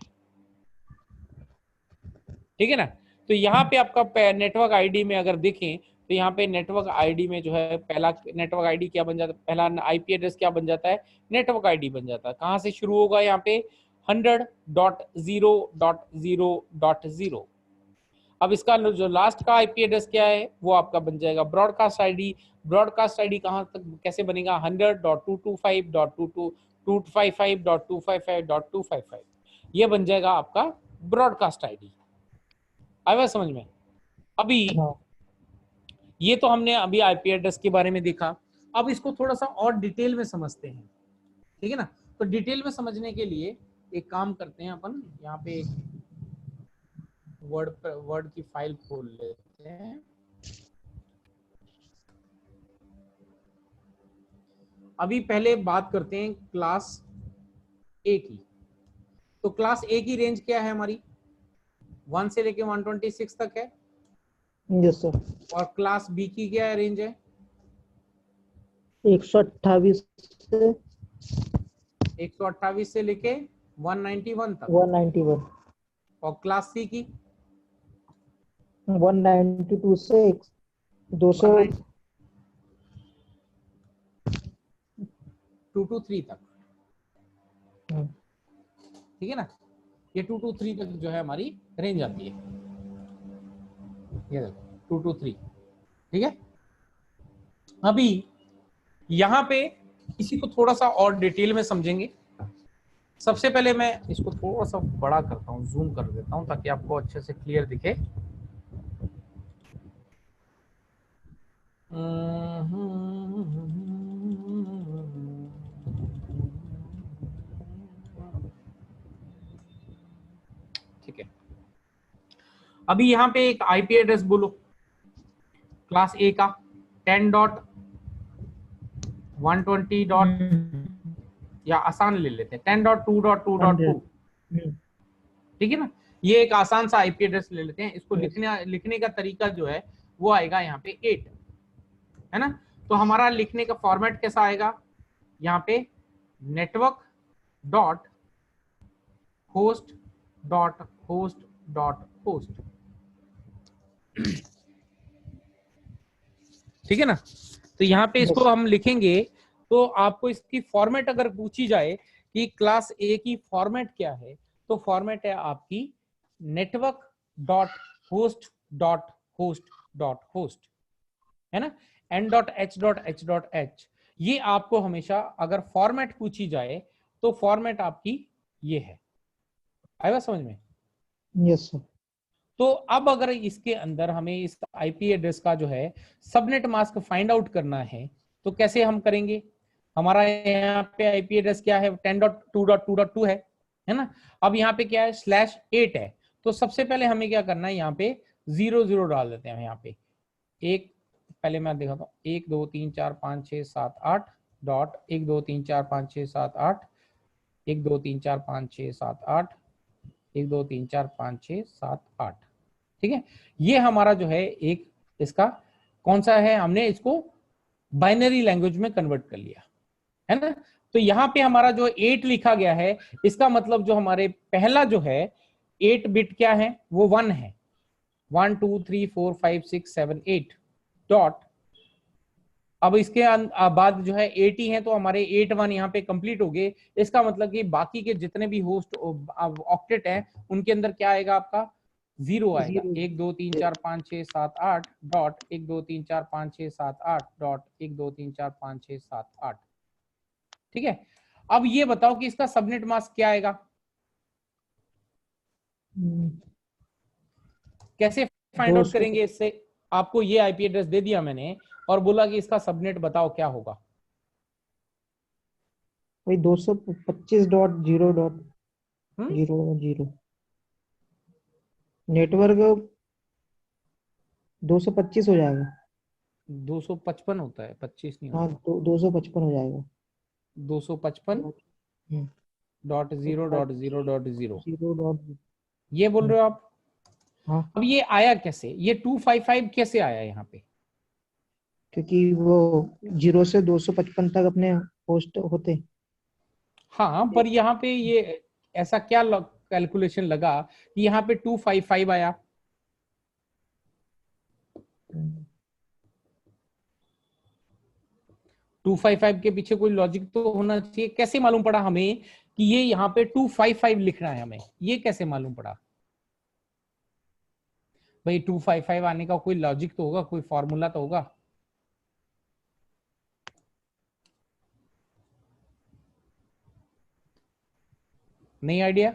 ठीक है ना। तो यहाँ पे आपका नेटवर्क आईडी में अगर देखें तो यहाँ पे नेटवर्क आईडी में जो है पहला नेटवर्क आईडी क्या बन जाता है, पहला आईपी एड्रेस क्या बन जाता है, नेटवर्क आईडी बन जाता है। कहाँ से शुरू होगा, यहाँ पे 100.0.0.0। अब इसका जो लास्ट का आईपी एड्रेस क्या है वो आपका बन जाएगा ब्रॉडकास्ट आईडी। ब्रॉडकास्ट आईडी कहां तक कैसे बनेगा 100.225.255.255.255 ये बन जाएगा आपका ब्रॉडकास्ट आईडी। आया समझ में? अभी हाँ ये तो हमने अभी आईपी एड्रेस के बारे में देखा। अब इसको थोड़ा सा और डिटेल में समझते हैं, ठीक है ना। तो डिटेल में समझने के लिए एक काम करते हैं अपन, यहाँ पे एक वर्ड की फाइल खोल लेते हैं। अभी पहले बात करते हैं क्लास ए की। तो क्लास ए की रेंज क्या है हमारी 1 से लेके 126 तक है। Yes sir. और क्लास बी की क्या रेंज है 128 से 128 से लेके 191 तक। 191, और क्लास सी की 192 से 200 223 तक, ठीक है ना। ये 223 तक जो है हमारी रेंज आती है, ये देखो 223, ठीक है। अभी यहाँ पे इसी को थोड़ा सा और डिटेल में समझेंगे। सबसे पहले मैं इसको थोड़ा सा बड़ा करता हूँ, जूम कर देता हूँ ताकि आपको अच्छे से क्लियर दिखे। ठीक है। अभी यहाँ पे एक आईपी एड्रेस बोलो क्लास ए का 10.120. या आसान ले लेते हैं 10.2.2.2, ठीक है ना। ये एक आसान सा आईपी एड्रेस ले लेते हैं। इसको लिखने का तरीका जो है वो आएगा यहाँ पे 8, है ना। तो हमारा लिखने का फॉर्मेट कैसा आएगा यहाँ पे network dot host dot host dot host, ठीक है ना। तो यहाँ पे इसको हम लिखेंगे। तो आपको इसकी फॉर्मेट अगर पूछी जाए कि क्लास ए की फॉर्मेट क्या है, तो फॉर्मेट है आपकी network dot host dot host dot host, है ना। n.h.h.h ये आपको हमेशा अगर फॉर्मेट पूछी जाए तो फॉर्मेट आपकी ये है। आएगा समझ में? Yes sir. तो अब अगर इसके अंदर हमें इस आईपी एड्रेस का जो है सबनेट मास्क फाइंड आउट करना है तो कैसे हम करेंगे। हमारा यहाँ पे आईपी एड्रेस क्या है 10.2.2.2 है ना। अब यहाँ पे क्या है /8 है। तो सबसे पहले हमें क्या करना है यहाँ पे 00 डाल देते हैं। यहाँ पे एक पहले मैं दिखाता हूँ 1 2 3 4 5 6 7 8 डॉट 1 2 3 4 5 6 7 8 1 2 3 4 5 6 7 8 1 2 3 4 5 6 7 8, ठीक है। ये हमारा जो है एक इसका कौन सा है, हमने इसको बाइनरी लैंग्वेज में कन्वर्ट कर लिया, है ना। तो यहाँ पे हमारा जो 8 लिखा गया है इसका मतलब जो हमारे पहला जो है 8 बिट क्या है वो 1 है। 1 2 3 4 5 6 7 8 डॉट। अब इसके बाद जो है 80 है तो हमारे 81 यहाँ पे कंप्लीट हो गए। इसका मतलब कि बाकी के जितने भी होस्ट ऑक्टेट है उनके अंदर क्या आएगा आपका 0 आएगा। 1 2 3 4 5 6 7 8 डॉट 1 2 3 4 5 6 7 8 डॉट 1 2 3 4 5 6 7 8, ठीक है। अब ये बताओ कि इसका सबनेट मास्क क्या आएगा, कैसे फाइंड आउट करेंगे इससे। आपको ये आईपी एड्रेस दे दिया मैंने और बोला कि इसका सबनेट बताओ क्या होगा। वही 225.0.0.0 नेटवर्क 225 हो जाएगा। 255 होता है 25 नहीं हाँ होता। 255 हो जाएगा। 255.0.0.0 0. ये बोल रहे हो आप। हाँ अब ये आया कैसे, ये 255 कैसे आया यहाँ पे। क्योंकि वो 0 से 255 तक अपने होस्ट होते। हाँ पर यहाँ पे ये ऐसा क्या कैलकुलेशन लगा कि यहाँ पे 255 आया। 255 के पीछे कोई लॉजिक तो होना चाहिए। कैसे मालूम पड़ा हमें कि ये यहाँ पे 255 लिखना है हमें, ये कैसे मालूम पड़ा भाई? 255 आने का कोई लॉजिक तो होगा, कोई फॉर्मूला तो होगा। नहीं आइडिया?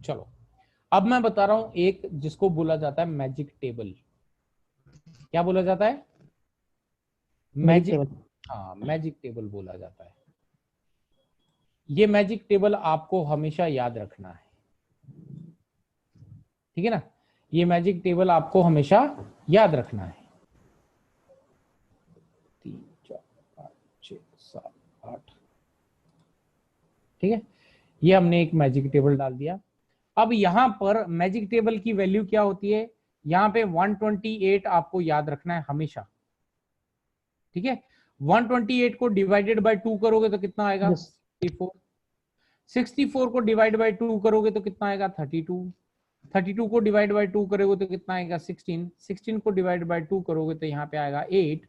चलो अब मैं बता रहा हूं एक जिसको बोला जाता है मैजिक टेबल। क्या बोला जाता है? मैजिक, हाँ मैजिक टेबल बोला जाता है। ये मैजिक टेबल आपको हमेशा याद रखना है, ठीक है ना? ये मैजिक टेबल आपको हमेशा याद रखना है। 3 4 5 6 7 8, ठीक है, ये हमने एक मैजिक टेबल डाल दिया। अब यहां पर मैजिक टेबल की वैल्यू क्या होती है? यहां पे 128 आपको याद रखना है हमेशा, ठीक है? 128 को डिवाइडेड बाय 2 करोगे तो कितना आएगा? 64। 64 को डिवाइड बाय 2 करोगे तो कितना आएगा? 32। 32 को डिवाइड बाय 2 करोगे तो कितना आएगा? 16। 16 को डिवाइड बाय 2 करोगे तो यहाँ पे आएगा 8,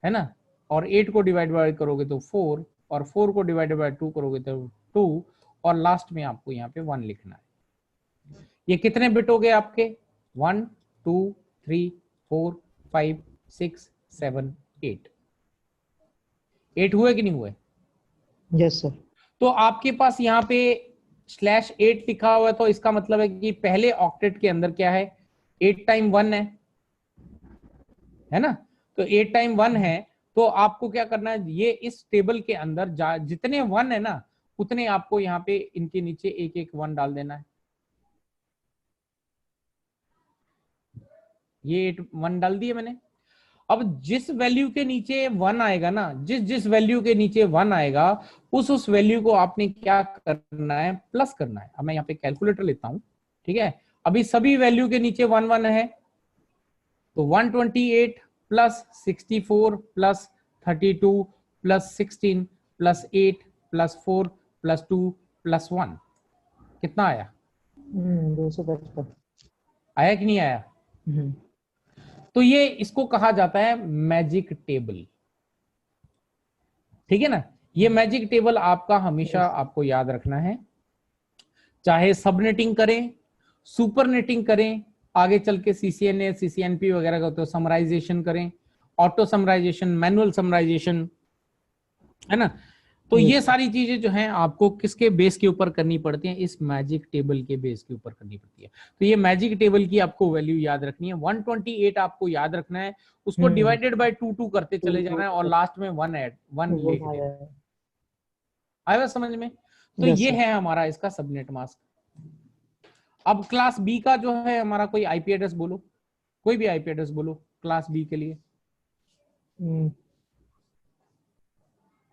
है ना? और 8 को डिवाइड बाय करोगे तो 4, और 4 को डिवाइड बाय 2 करोगे तो 2, और लास्ट में आपको यहाँ पे 1 लिखना है। ये कितने बिट हो गए आपके? 1 2 3 4 5 6 7 8। 8 हुए कि नहीं हुए? Yes sir. तो आपके पास यहाँ पे /8 लिखा हुआ है, तो इसका मतलब है कि पहले ऑक्टेट के अंदर क्या है? 8 टाइम 1 है ना? तो 8 टाइम 1 है, तो आपको क्या करना है? ये इस टेबल के अंदर जितने 1 है ना, उतने आपको यहाँ पे इनके नीचे एक एक 1 डाल देना है। ये 1 डाल दिए मैंने। अब जिस वैल्यू के नीचे 1 आएगा ना, जिस वैल्यू के नीचे 1 आएगा, उस वैल्यू को आपने क्या करना है? प्लस करना है। अब मैं यहाँ पे कैलकुलेटर लेता हूं, ठीक है? अभी सभी वैल्यू के नीचे 1 1 है, तो 128 plus 64 plus 32 plus 16 plus 8 plus 4 plus 2 plus 1, कितना आया? 255 आया कि नहीं आया? तो ये इसको कहा जाता है मैजिक टेबल, ठीक है ना? ये मैजिक टेबल आपका हमेशा आपको याद रखना है, चाहे सबनेटिंग करें, सुपरनेटिंग करें, आगे चल के सीसीएनए सीसीएनपी वगैरह का तो समराइजेशन करें, ऑटो समराइजेशन, मैनुअल समराइजेशन, है ना? तो ये सारी चीजें जो हैं आपको किसके बेस के ऊपर करनी पड़ती हैं? इस मैजिक टेबल के बेस के ऊपर करनी पड़ती है। तो ये मैजिक टेबल की आपको वैल्यू याद रखनी है। 128 आपको याद रखना है, उसको डिवाइडेड बाय 2 करते चले जाना है, और लास्ट में 1 लिख देना है। आया समझ में? तो ये है हमारा इसका सबनेट मास्क। अब क्लास बी का जो है हमारा, कोई आईपी एड्रेस बोलो, कोई भी आईपी एड्रेस बोलो क्लास बी के लिए।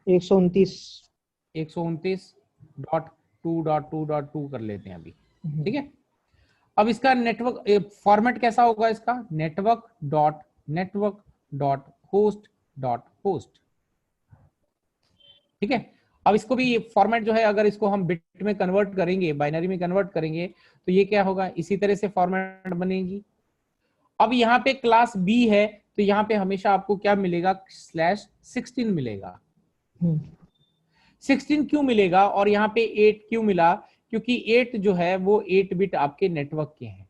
129.2.2.2 कर लेते हैं अभी, ठीक है? अब इसका नेटवर्क फॉर्मेट कैसा होगा? इसका network.host.host, ठीक है? अब इसको भी फॉर्मेट जो है, अगर इसको हम बिट में कन्वर्ट करेंगे, बाइनरी में कन्वर्ट करेंगे, तो ये क्या होगा? इसी तरह से फॉर्मेट बनेगी। अब यहाँ पे क्लास बी है, तो यहाँ पे हमेशा आपको क्या मिलेगा? /16 मिलेगा। 16 क्यों मिलेगा और यहाँ पे 8 क्यों मिला? क्योंकि 8 जो है वो 8 बिट आपके नेटवर्क के हैं।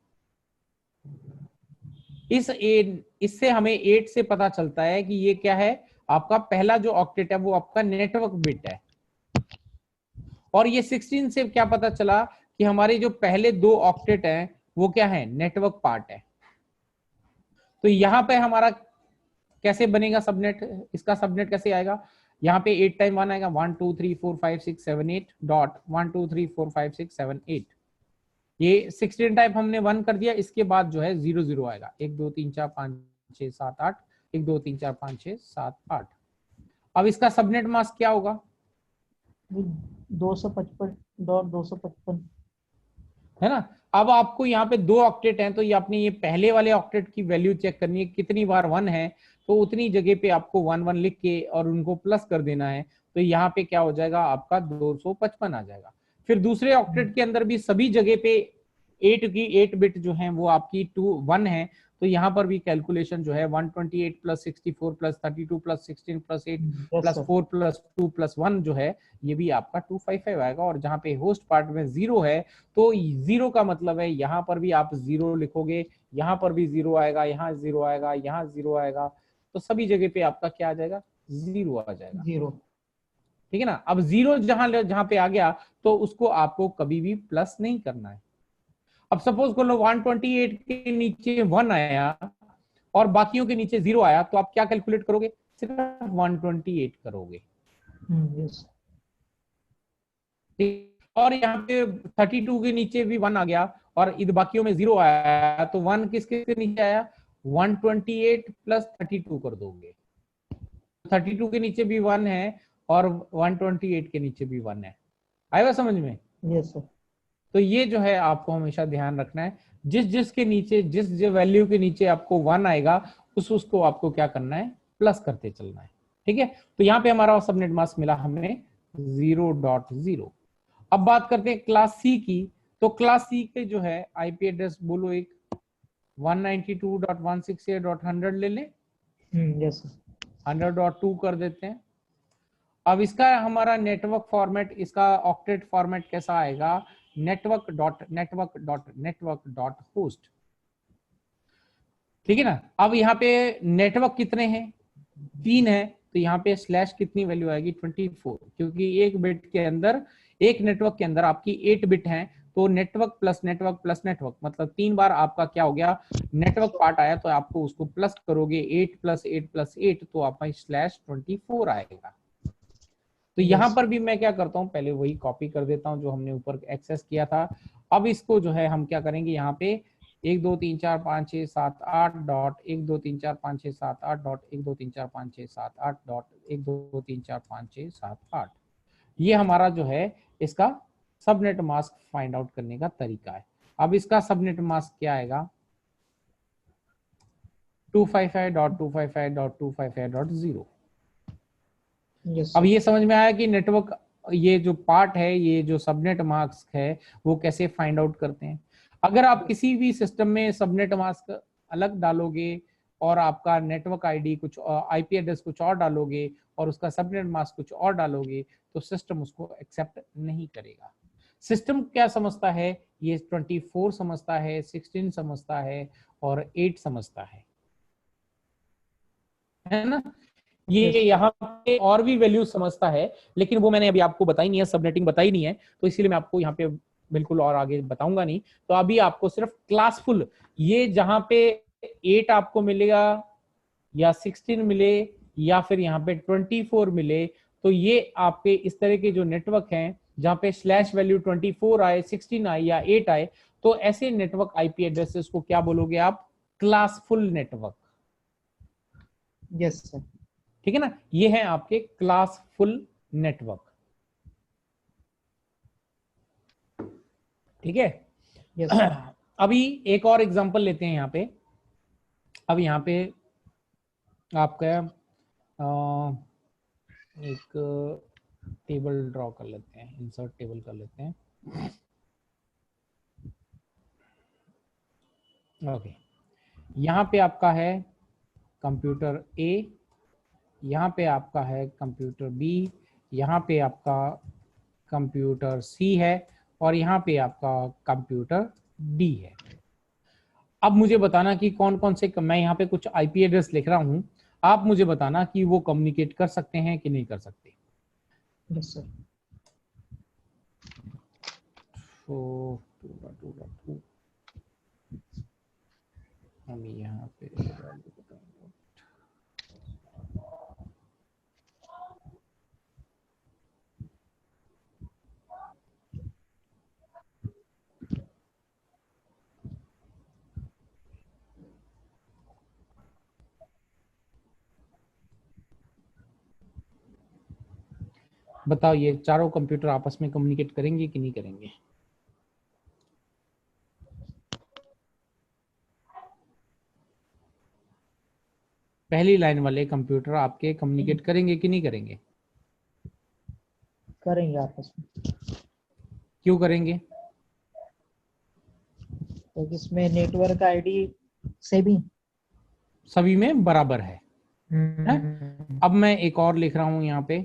इससे हमें 8 से पता चलता है कि ये क्या है? आपका पहला जो ऑक्टेट है वो आपका नेटवर्क बिट है। और ये 16 से क्या पता चला कि हमारे जो पहले 2 ऑक्टेट हैं वो क्या है? नेटवर्क पार्ट है। तो यहाँ पे हमारा कैसे बनेगा सबनेट? इसका सबनेट कैसे आएगा? यहाँ पे 8 टाइम 1 आएगा, 1 2 3 4 5 6 7 8 डॉट 1 2 3 4 5 6 7 8। ये 16 टाइप हमने 1 कर दिया, इसके बाद जो है 0 0 आएगा, 1 2 3 4 5 6 7 8, 1 2 3 4 5 6 7 8। अब इसका सबनेट मास्क क्या होगा? 255.255 है ना? अब आपको यहाँ पे 2 ऑक्टेट हैं, तो ये आपने ये पहले वाले ऑक्टेट की वैल्यू चेक करनी है, कितनी बार 1 है, तो उतनी जगह पे आपको 1 1 लिख के और उनको प्लस कर देना है। तो यहाँ पे क्या हो जाएगा? आपका 255 आ जाएगा। फिर दूसरे ऑक्टेट के अंदर भी सभी जगह पे 8 की 8 बिट जो है वो आपकी 1 है, तो यहाँ पर भी कैलकुलेशन जो है 128 plus 64 plus 32 plus 16 plus 8 yes plus sir, 4 plus 2 plus 1 जो है ये भी आपका 255 आएगा। और जहाँ पे होस्ट पार्ट में 0 है तो 0 का मतलब है यहाँ पर भी आप 0 लिखोगे, यहाँ पर भी 0 आएगा, यहाँ 0 आएगा, यहाँ 0 आएगा, तो सभी जगह पे आपका क्या आ जाएगा, 0 आ जाएगा। 0 ठीक है ना। अब 0 जहां जहां पे आ गया तो उसको आपको कभी भी प्लस नहीं करना है। अब सपोज कर लो 128 के नीचे 1 आया और बाकियों के नीचे 0 आया, तो आप क्या कैलकुलेट करोगे, सिर्फ 128 करोगे। yes और यहाँ पे 32 के नीचे भी 1 आ गया और इधर बाकियों में 0 आया, तो 1 किसके नीचे आया, 128 प्लस 32 कर दोगे। 32 के नीचे भी 1 है और 128 के नीचे भी 1 है। आएगा समझ में। yes sir, तो ये जो है आपको हमेशा ध्यान रखना है, जिस जिस के नीचे जिस जो वैल्यू के नीचे आपको 1 आएगा उसको आपको क्या करना है, प्लस करते चलना है। ठीक है, तो यहाँ पे हमारा सबनेट मास्क मिला हमें 0.0। अब बात करते हैं क्लास सी की। तो क्लास सी के जो है आईपी एड्रेस बोलो एक 192.168.100 ले लें, yes sir, 100.2 कर देते हैं। अब इसका हमारा नेटवर्क फॉर्मेट, इसका ऑक्टेट फॉर्मेट कैसा आएगा, network.network.network.host। ठीक है ना। अब यहाँ पे नेटवर्क कितने हैं, 3 है, तो यहाँ पे स्लैश कितनी वैल्यू आएगी, 24, क्योंकि एक बिट के अंदर, एक नेटवर्क के अंदर आपकी 8 बिट हैं, तो network plus network plus network मतलब 3 बार आपका क्या हो गया, नेटवर्क पार्ट आया, तो आपको उसको प्लस करोगे 8 प्लस 8 प्लस 8, तो आपका स्लैश 24 आएगा। तो यहाँ पर भी मैं क्या करता हूँ, पहले वही कॉपी कर देता हूँ जो हमने ऊपर एक्सेस किया था। अब इसको जो है हम क्या करेंगे, यहाँ पे 1 2 3 4 5 6 7 8 डॉट 1 2 3 4 5 6 7 8 डॉट 1 2 3 4 5 6 7 8 डॉट 1 2 3 4 5 6 7 8, ये हमारा जो है इसका सबनेट मास्क फाइंड आउट करने का तरीका है। अब इसका सबनेट मास्क क्या आएगा, 255.255.255.0। yes अब sir, ये समझ में आया कि नेटवर्क, ये जो पार्ट है, ये जो सबनेट मास्क है वो कैसे फाइंड आउट करते हैं। अगर आप किसी भी सिस्टम में सबनेट मास्क अलग डालोगे और आपका नेटवर्क आईडी कुछ आईपी एड्रेस कुछ और डालोगे और उसका सबनेट मास्क कुछ और डालोगे, तो सिस्टम उसको एक्सेप्ट नहीं करेगा। सिस्टम क्या समझता है, ये 24 समझता है, 16 समझता है और 8 समझता है ना। ये यहाँ पे और भी वैल्यू समझता है, लेकिन वो मैंने अभी आपको बताई नहीं है, सबनेटिंग बताई नहीं है, तो इसीलिए मैं आपको यहाँ पे बिल्कुल और आगे बताऊंगा नहीं। तो अभी आपको सिर्फ क्लासफुल, ये जहाँ पे 8 आपको मिलेगा या 16 मिले या फिर यहाँ पे 24 मिले, तो ये आपके इस तरह के जो नेटवर्क हैं जहाँ पे स्लैश वैल्यू 24 आए, 16 आए या 8 आए, तो ऐसे नेटवर्क आईपी एड्रेसेस को क्या बोलोगे आप, क्लासफुल नेटवर्क। yes sir, ठीक है ना, ये है आपके क्लासफुल नेटवर्क। ठीक है। yes sir, अभी एक और एग्जांपल लेते हैं यहाँ पे। अब यहाँ पे आपका एक टेबल ड्रॉ कर लेते हैं, इंसर्ट टेबल कर लेते हैं। ओके, यहाँ पे आपका है कंप्यूटर ए, यहाँ पे आपका है कंप्यूटर बी, यहाँ पे आपका कंप्यूटर सी है और यहाँ पे आपका कंप्यूटर डी है। अब मुझे बताना कि कौन कौन से, मैं यहाँ पे कुछ आईपी एड्रेस लिख रहा हूँ, आप मुझे बताना कि वो कम्युनिकेट कर सकते हैं कि नहीं कर सकते। yes sir, तो 2.2.2 हम यहाँ पे बताओ, ये चारों कंप्यूटर आपस में कम्युनिकेट करेंगे कि नहीं करेंगे। पहली लाइन वाले कंप्यूटर आपके कम्युनिकेट करेंगे कि नहीं करेंगे, करेंगे आपस में, क्यों करेंगे, तो इसमें नेटवर्क आईडी सभी। सभी में बराबर है। हम्म, अब मैं एक और लिख रहा हूं यहाँ पे,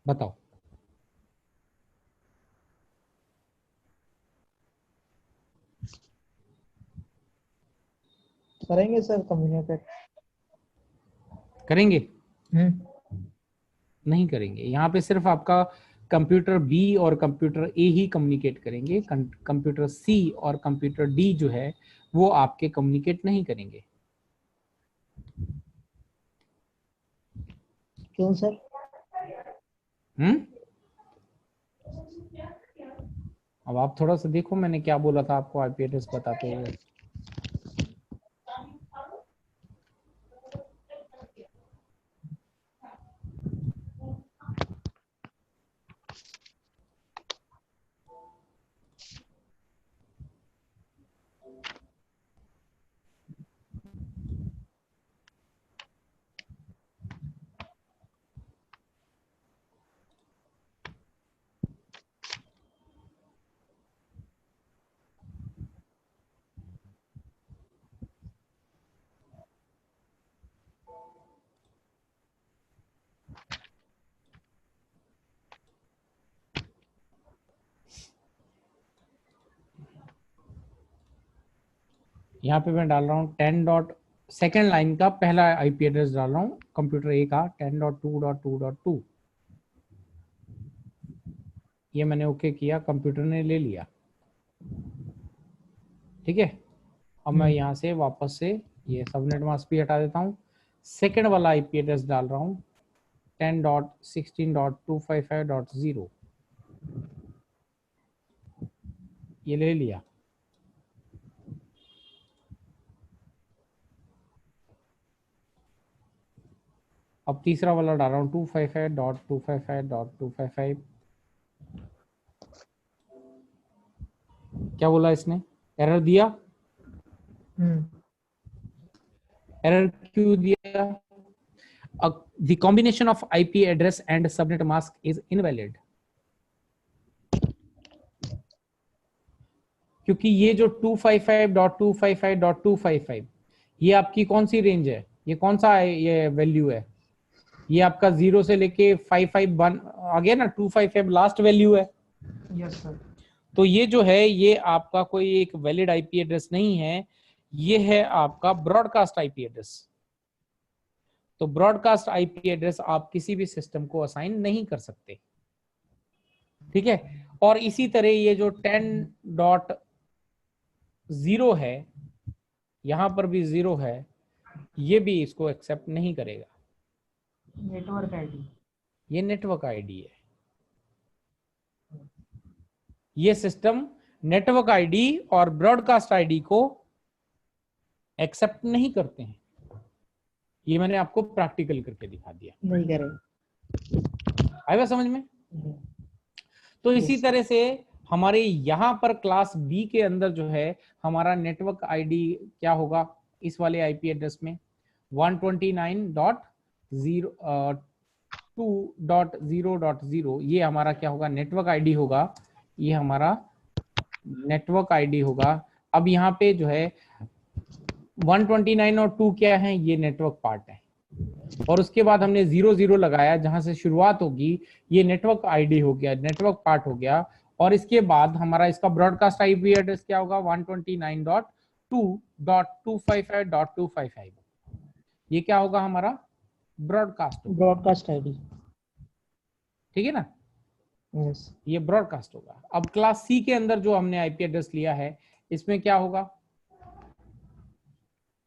बताओ। करेंगे सर कम्युनिकेट। करेंगे? हम्म, नहीं करेंगे। यहाँ पे सिर्फ आपका कंप्यूटर बी और कंप्यूटर ए ही कम्युनिकेट करेंगे। कंप्यूटर सी और कंप्यूटर डी जो है वो आपके कम्युनिकेट नहीं करेंगे। क्यों सर? हम्म। अब आप थोड़ा सा देखो मैंने क्या बोला था आपको आईपी एड्रेस बताते हुए। यहाँ पे मैं डाल रहा हूँ 10 डॉट सेकेंड लाइन का पहला आईपी एड्रेस डाल रहा हूँ कंप्यूटर ए का 10.2.2.2। ये मैंने ओके किया, कंप्यूटर ने ले लिया। ठीक है। अब मैं यहाँ से वापस से ये सबनेट मास्क भी हटा देता हूँ। सेकेंड वाला आईपी एड्रेस डाल रहा हूँ 10.16.255.0। ये ले लिया। अब तीसरा वाला डाल रहा हूँ 255.255.255। क्या बोला इसने? एरर दिया। एरर क्यों दिया? The combination of IP address and subnet mask is invalid। क्योंकि ये जो 255.255.255 ये आपकी कौन सी रेंज है? ये कौन सा ये वैल्यू है? ये आपका 0 से लेके 551 आ गया ना, 255 लास्ट वैल्यू है। Yes sir. तो ये जो है ये आपका कोई एक वैलिड आईपी एड्रेस नहीं है, ये है आपका ब्रॉडकास्ट आईपी एड्रेस। तो ब्रॉडकास्ट आईपी एड्रेस आप किसी भी सिस्टम को असाइन नहीं कर सकते। ठीक है। और इसी तरह ये जो 10.0 है, यहां पर भी 0 है, ये भी इसको एक्सेप्ट नहीं करेगा। Network ID. ये नेटवर्क आईडी है। ये सिस्टम नेटवर्क आईडी और ब्रॉडकास्ट आईडी को एक्सेप्ट नहीं करते हैं। ये मैंने आपको प्रैक्टिकल करके दिखा दिया। नहीं करें। आएगा समझ में? तो इसी तरह से हमारे यहाँ पर क्लास बी के अंदर जो है हमारा नेटवर्क आईडी क्या होगा इस वाले आईपी एड्रेस में 129.2.0.0 ये हमारा क्या होगा? नेटवर्क आईडी होगा। ये हमारा नेटवर्क आईडी होगा। अब यहाँ पे जो है 129 और 2 क्या है? ये नेटवर्क पार्ट है। और उसके बाद हमने 00 लगाया जहां से शुरुआत होगी, ये नेटवर्क आईडी हो गया, नेटवर्क पार्ट हो गया। और इसके बाद हमारा इसका ब्रॉडकास्ट आईपी एड्रेस क्या होगा? 129.2.255.255। ये क्या होगा? हमारा ब्रॉडकास्ट होगा। Broadcast ID. ठीक है ना? यस। ये ब्रॉडकास्ट होगा। अब क्लास सी के अंदर जो हमने आईपी एड्रेस लिया है इसमें क्या होगा?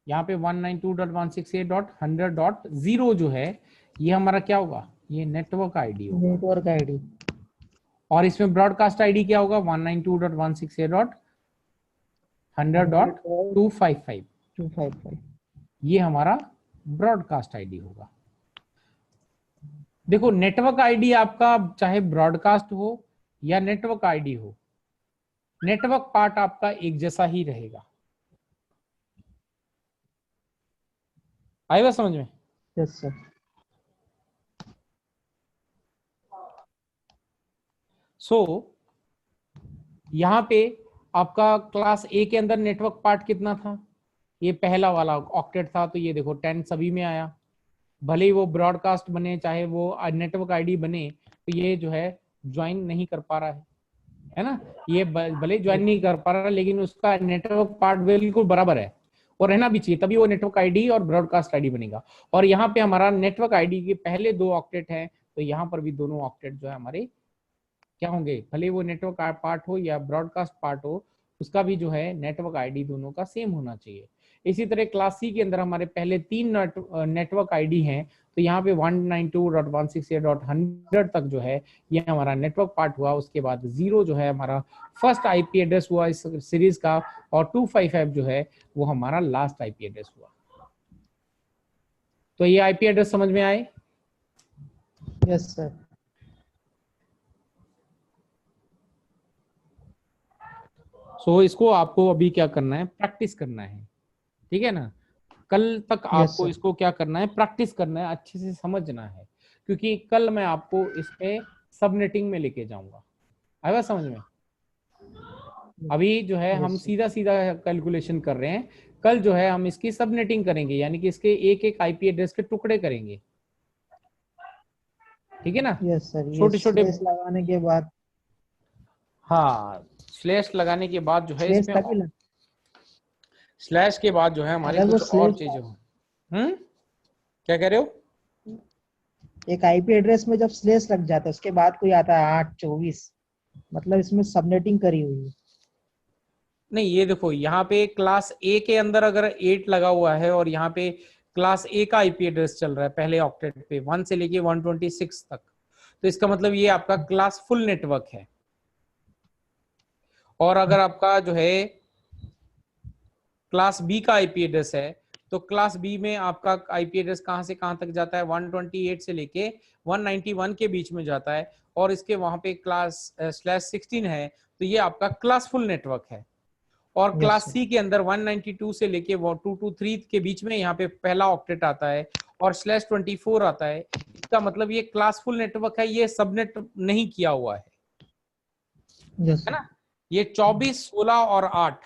यहाँ पे 192.168.100.0 जो है ये हमारा क्या होगा? ये नेटवर्क आईडी होगा। Network ID. और इसमें ब्रॉडकास्ट आईडी क्या होगा? 192.168.100.255। 255। ये हमारा ब्रॉडकास्ट आईडी होगा। देखो नेटवर्क आईडी आपका चाहे ब्रॉडकास्ट हो या नेटवर्क आईडी हो, नेटवर्क पार्ट आपका एक जैसा ही रहेगा। आई बात समझ में? Yes sir. सो यहाँ पे आपका क्लास ए के अंदर नेटवर्क पार्ट कितना था? ये पहला वाला ऑक्टेट था, तो ये देखो 10 सभी में आया। भले ही वो ब्रॉडकास्ट बने चाहे वो नेटवर्क आईडी बने, तो ये जो है ज्वाइन नहीं कर पा रहा है ना। ये भले ज्वाइन नहीं कर पा रहा, लेकिन उसका नेटवर्क पार्ट बिल्कुल बराबर है और रहना भी चाहिए, तभी वो नेटवर्क आईडी और ब्रॉडकास्ट आईडी बनेगा। और यहाँ पे हमारा नेटवर्क आईडी के पहले 2 ऑक्टेट हैं, तो यहाँ पर भी दोनों ऑक्टेट जो है हमारे क्या होंगे, भले वो नेटवर्क पार्ट हो या ब्रॉडकास्ट पार्ट हो, उसका भी जो है नेटवर्क आईडी दोनों का सेम होना चाहिए। इसी तरह क्लास सी के अंदर हमारे पहले 3 नेटवर्क आईडी हैं, तो यहाँ पे 192.168.100 तक जो है ये हमारा नेटवर्क पार्ट हुआ। उसके बाद 0 जो है हमारा फर्स्ट आईपी एड्रेस हुआ इस सीरीज का, और 255 जो है वो हमारा लास्ट आईपी एड्रेस हुआ। तो ये आईपी एड्रेस समझ में आए? Yes sir. सो इसको आपको अभी क्या करना है, प्रैक्टिस करना है, ठीक है ना। कल तक आपको इसको क्या करना है, प्रैक्टिस करना है, अच्छे से समझना है, क्योंकि कल मैं आपको इस पे सबनेटिंग में लेके जाऊंगा। आया समझ में? अभी जो है हम सीधा सीधा कैलकुलेशन कर रहे हैं, कल जो है हम इसकी सबनेटिंग करेंगे, यानी कि इसके एक एक आईपी एड्रेस के टुकड़े करेंगे, ठीक है ना। Yes sir. छोटे छोटे लगाने के बाद, हाँ स्लैश लगाने के बाद जो है इसमें इसमें स्लैश के बाद जो है हमारे कुछ और चीजें हो। क्या कह रहे हो? एक आईपी एड्रेस में जब स्लैश लग जाता है उसके बाद कोई आता है 824, मतलब इसमें सबनेटिंग करी हुई है। नहीं, ये देखो यहाँ पे क्लास ए के अंदर अगर 8 लगा हुआ है और यहाँ पे क्लास ए का आईपी एड्रेस चल रहा है पहले ऑक्टेट पे 1 से लेके 126 तक, तो इसका मतलब ये आपका क्लास फुल नेटवर्क है। और अगर आपका जो है क्लास बी का आईपी एड्रेस है, तो क्लास बी में आपका आईपी एड्रेस कहां से कहां तक जाता है, 128 से लेके 191 के बीच में जाता है, और इसके वहां पे क्लास /16 है, तो ये आपका क्लास फुल नेटवर्क है। और क्लास सी के अंदर 192 से लेके 223 के बीच में यहाँ पे पहला ऑक्टेट आता है और /24 आता है। इसका मतलब ये क्लास फुल नेटवर्क है, ये सबनेट नहीं किया हुआ है, है ना। ये 24, 16 और 8,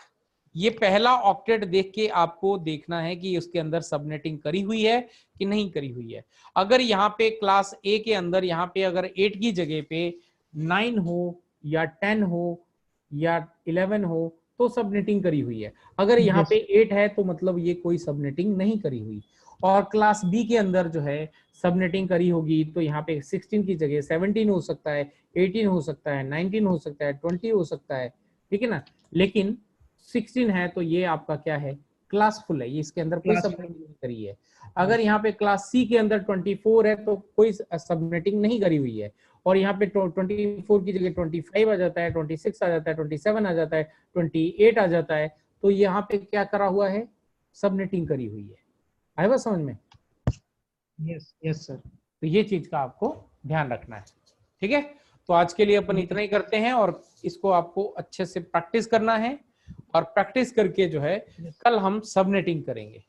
ये पहला ऑक्टेट देख के आपको देखना है कि उसके अंदर सबनेटिंग करी हुई है कि नहीं करी हुई है। अगर यहाँ पे क्लास ए के अंदर यहाँ पे अगर 8 की जगह पे 9 हो या 10 हो या 11 हो तो सबनेटिंग करी हुई है। अगर यहाँ पे 8 है तो मतलब ये कोई सबनेटिंग नहीं करी हुई। और क्लास बी के अंदर जो है सबनेटिंग करी होगी तो यहाँ पे 16 की जगह 17 हो सकता है, 18 हो सकता है, 19 हो सकता है, 20 हो सकता है, ठीक है ना। लेकिन 16 है तो ये आपका क्या है, क्लास फुल है, ये इसके अंदर कोई सबनेटिंग नहीं करी है। अगर यहाँ पे क्लास सी के अंदर 24 है तो कोई सबनेटिंग नहीं करी हुई है। और यहाँ पे 24 की जगह 25 आ जाता है, 26 आ जाता है, 27 आ जाता है, 28 आ जाता है, तो यहाँ पे क्या करा हुआ है, सबनेटिंग करी हुई है। आया बात समझ में? Yes sir. तो ये चीज का आपको ध्यान रखना है, ठीक है। तो आज के लिए अपन इतना ही करते हैं और इसको आपको अच्छे से प्रैक्टिस करना है, और प्रैक्टिस करके जो है कल हम सबनेटिंग करेंगे।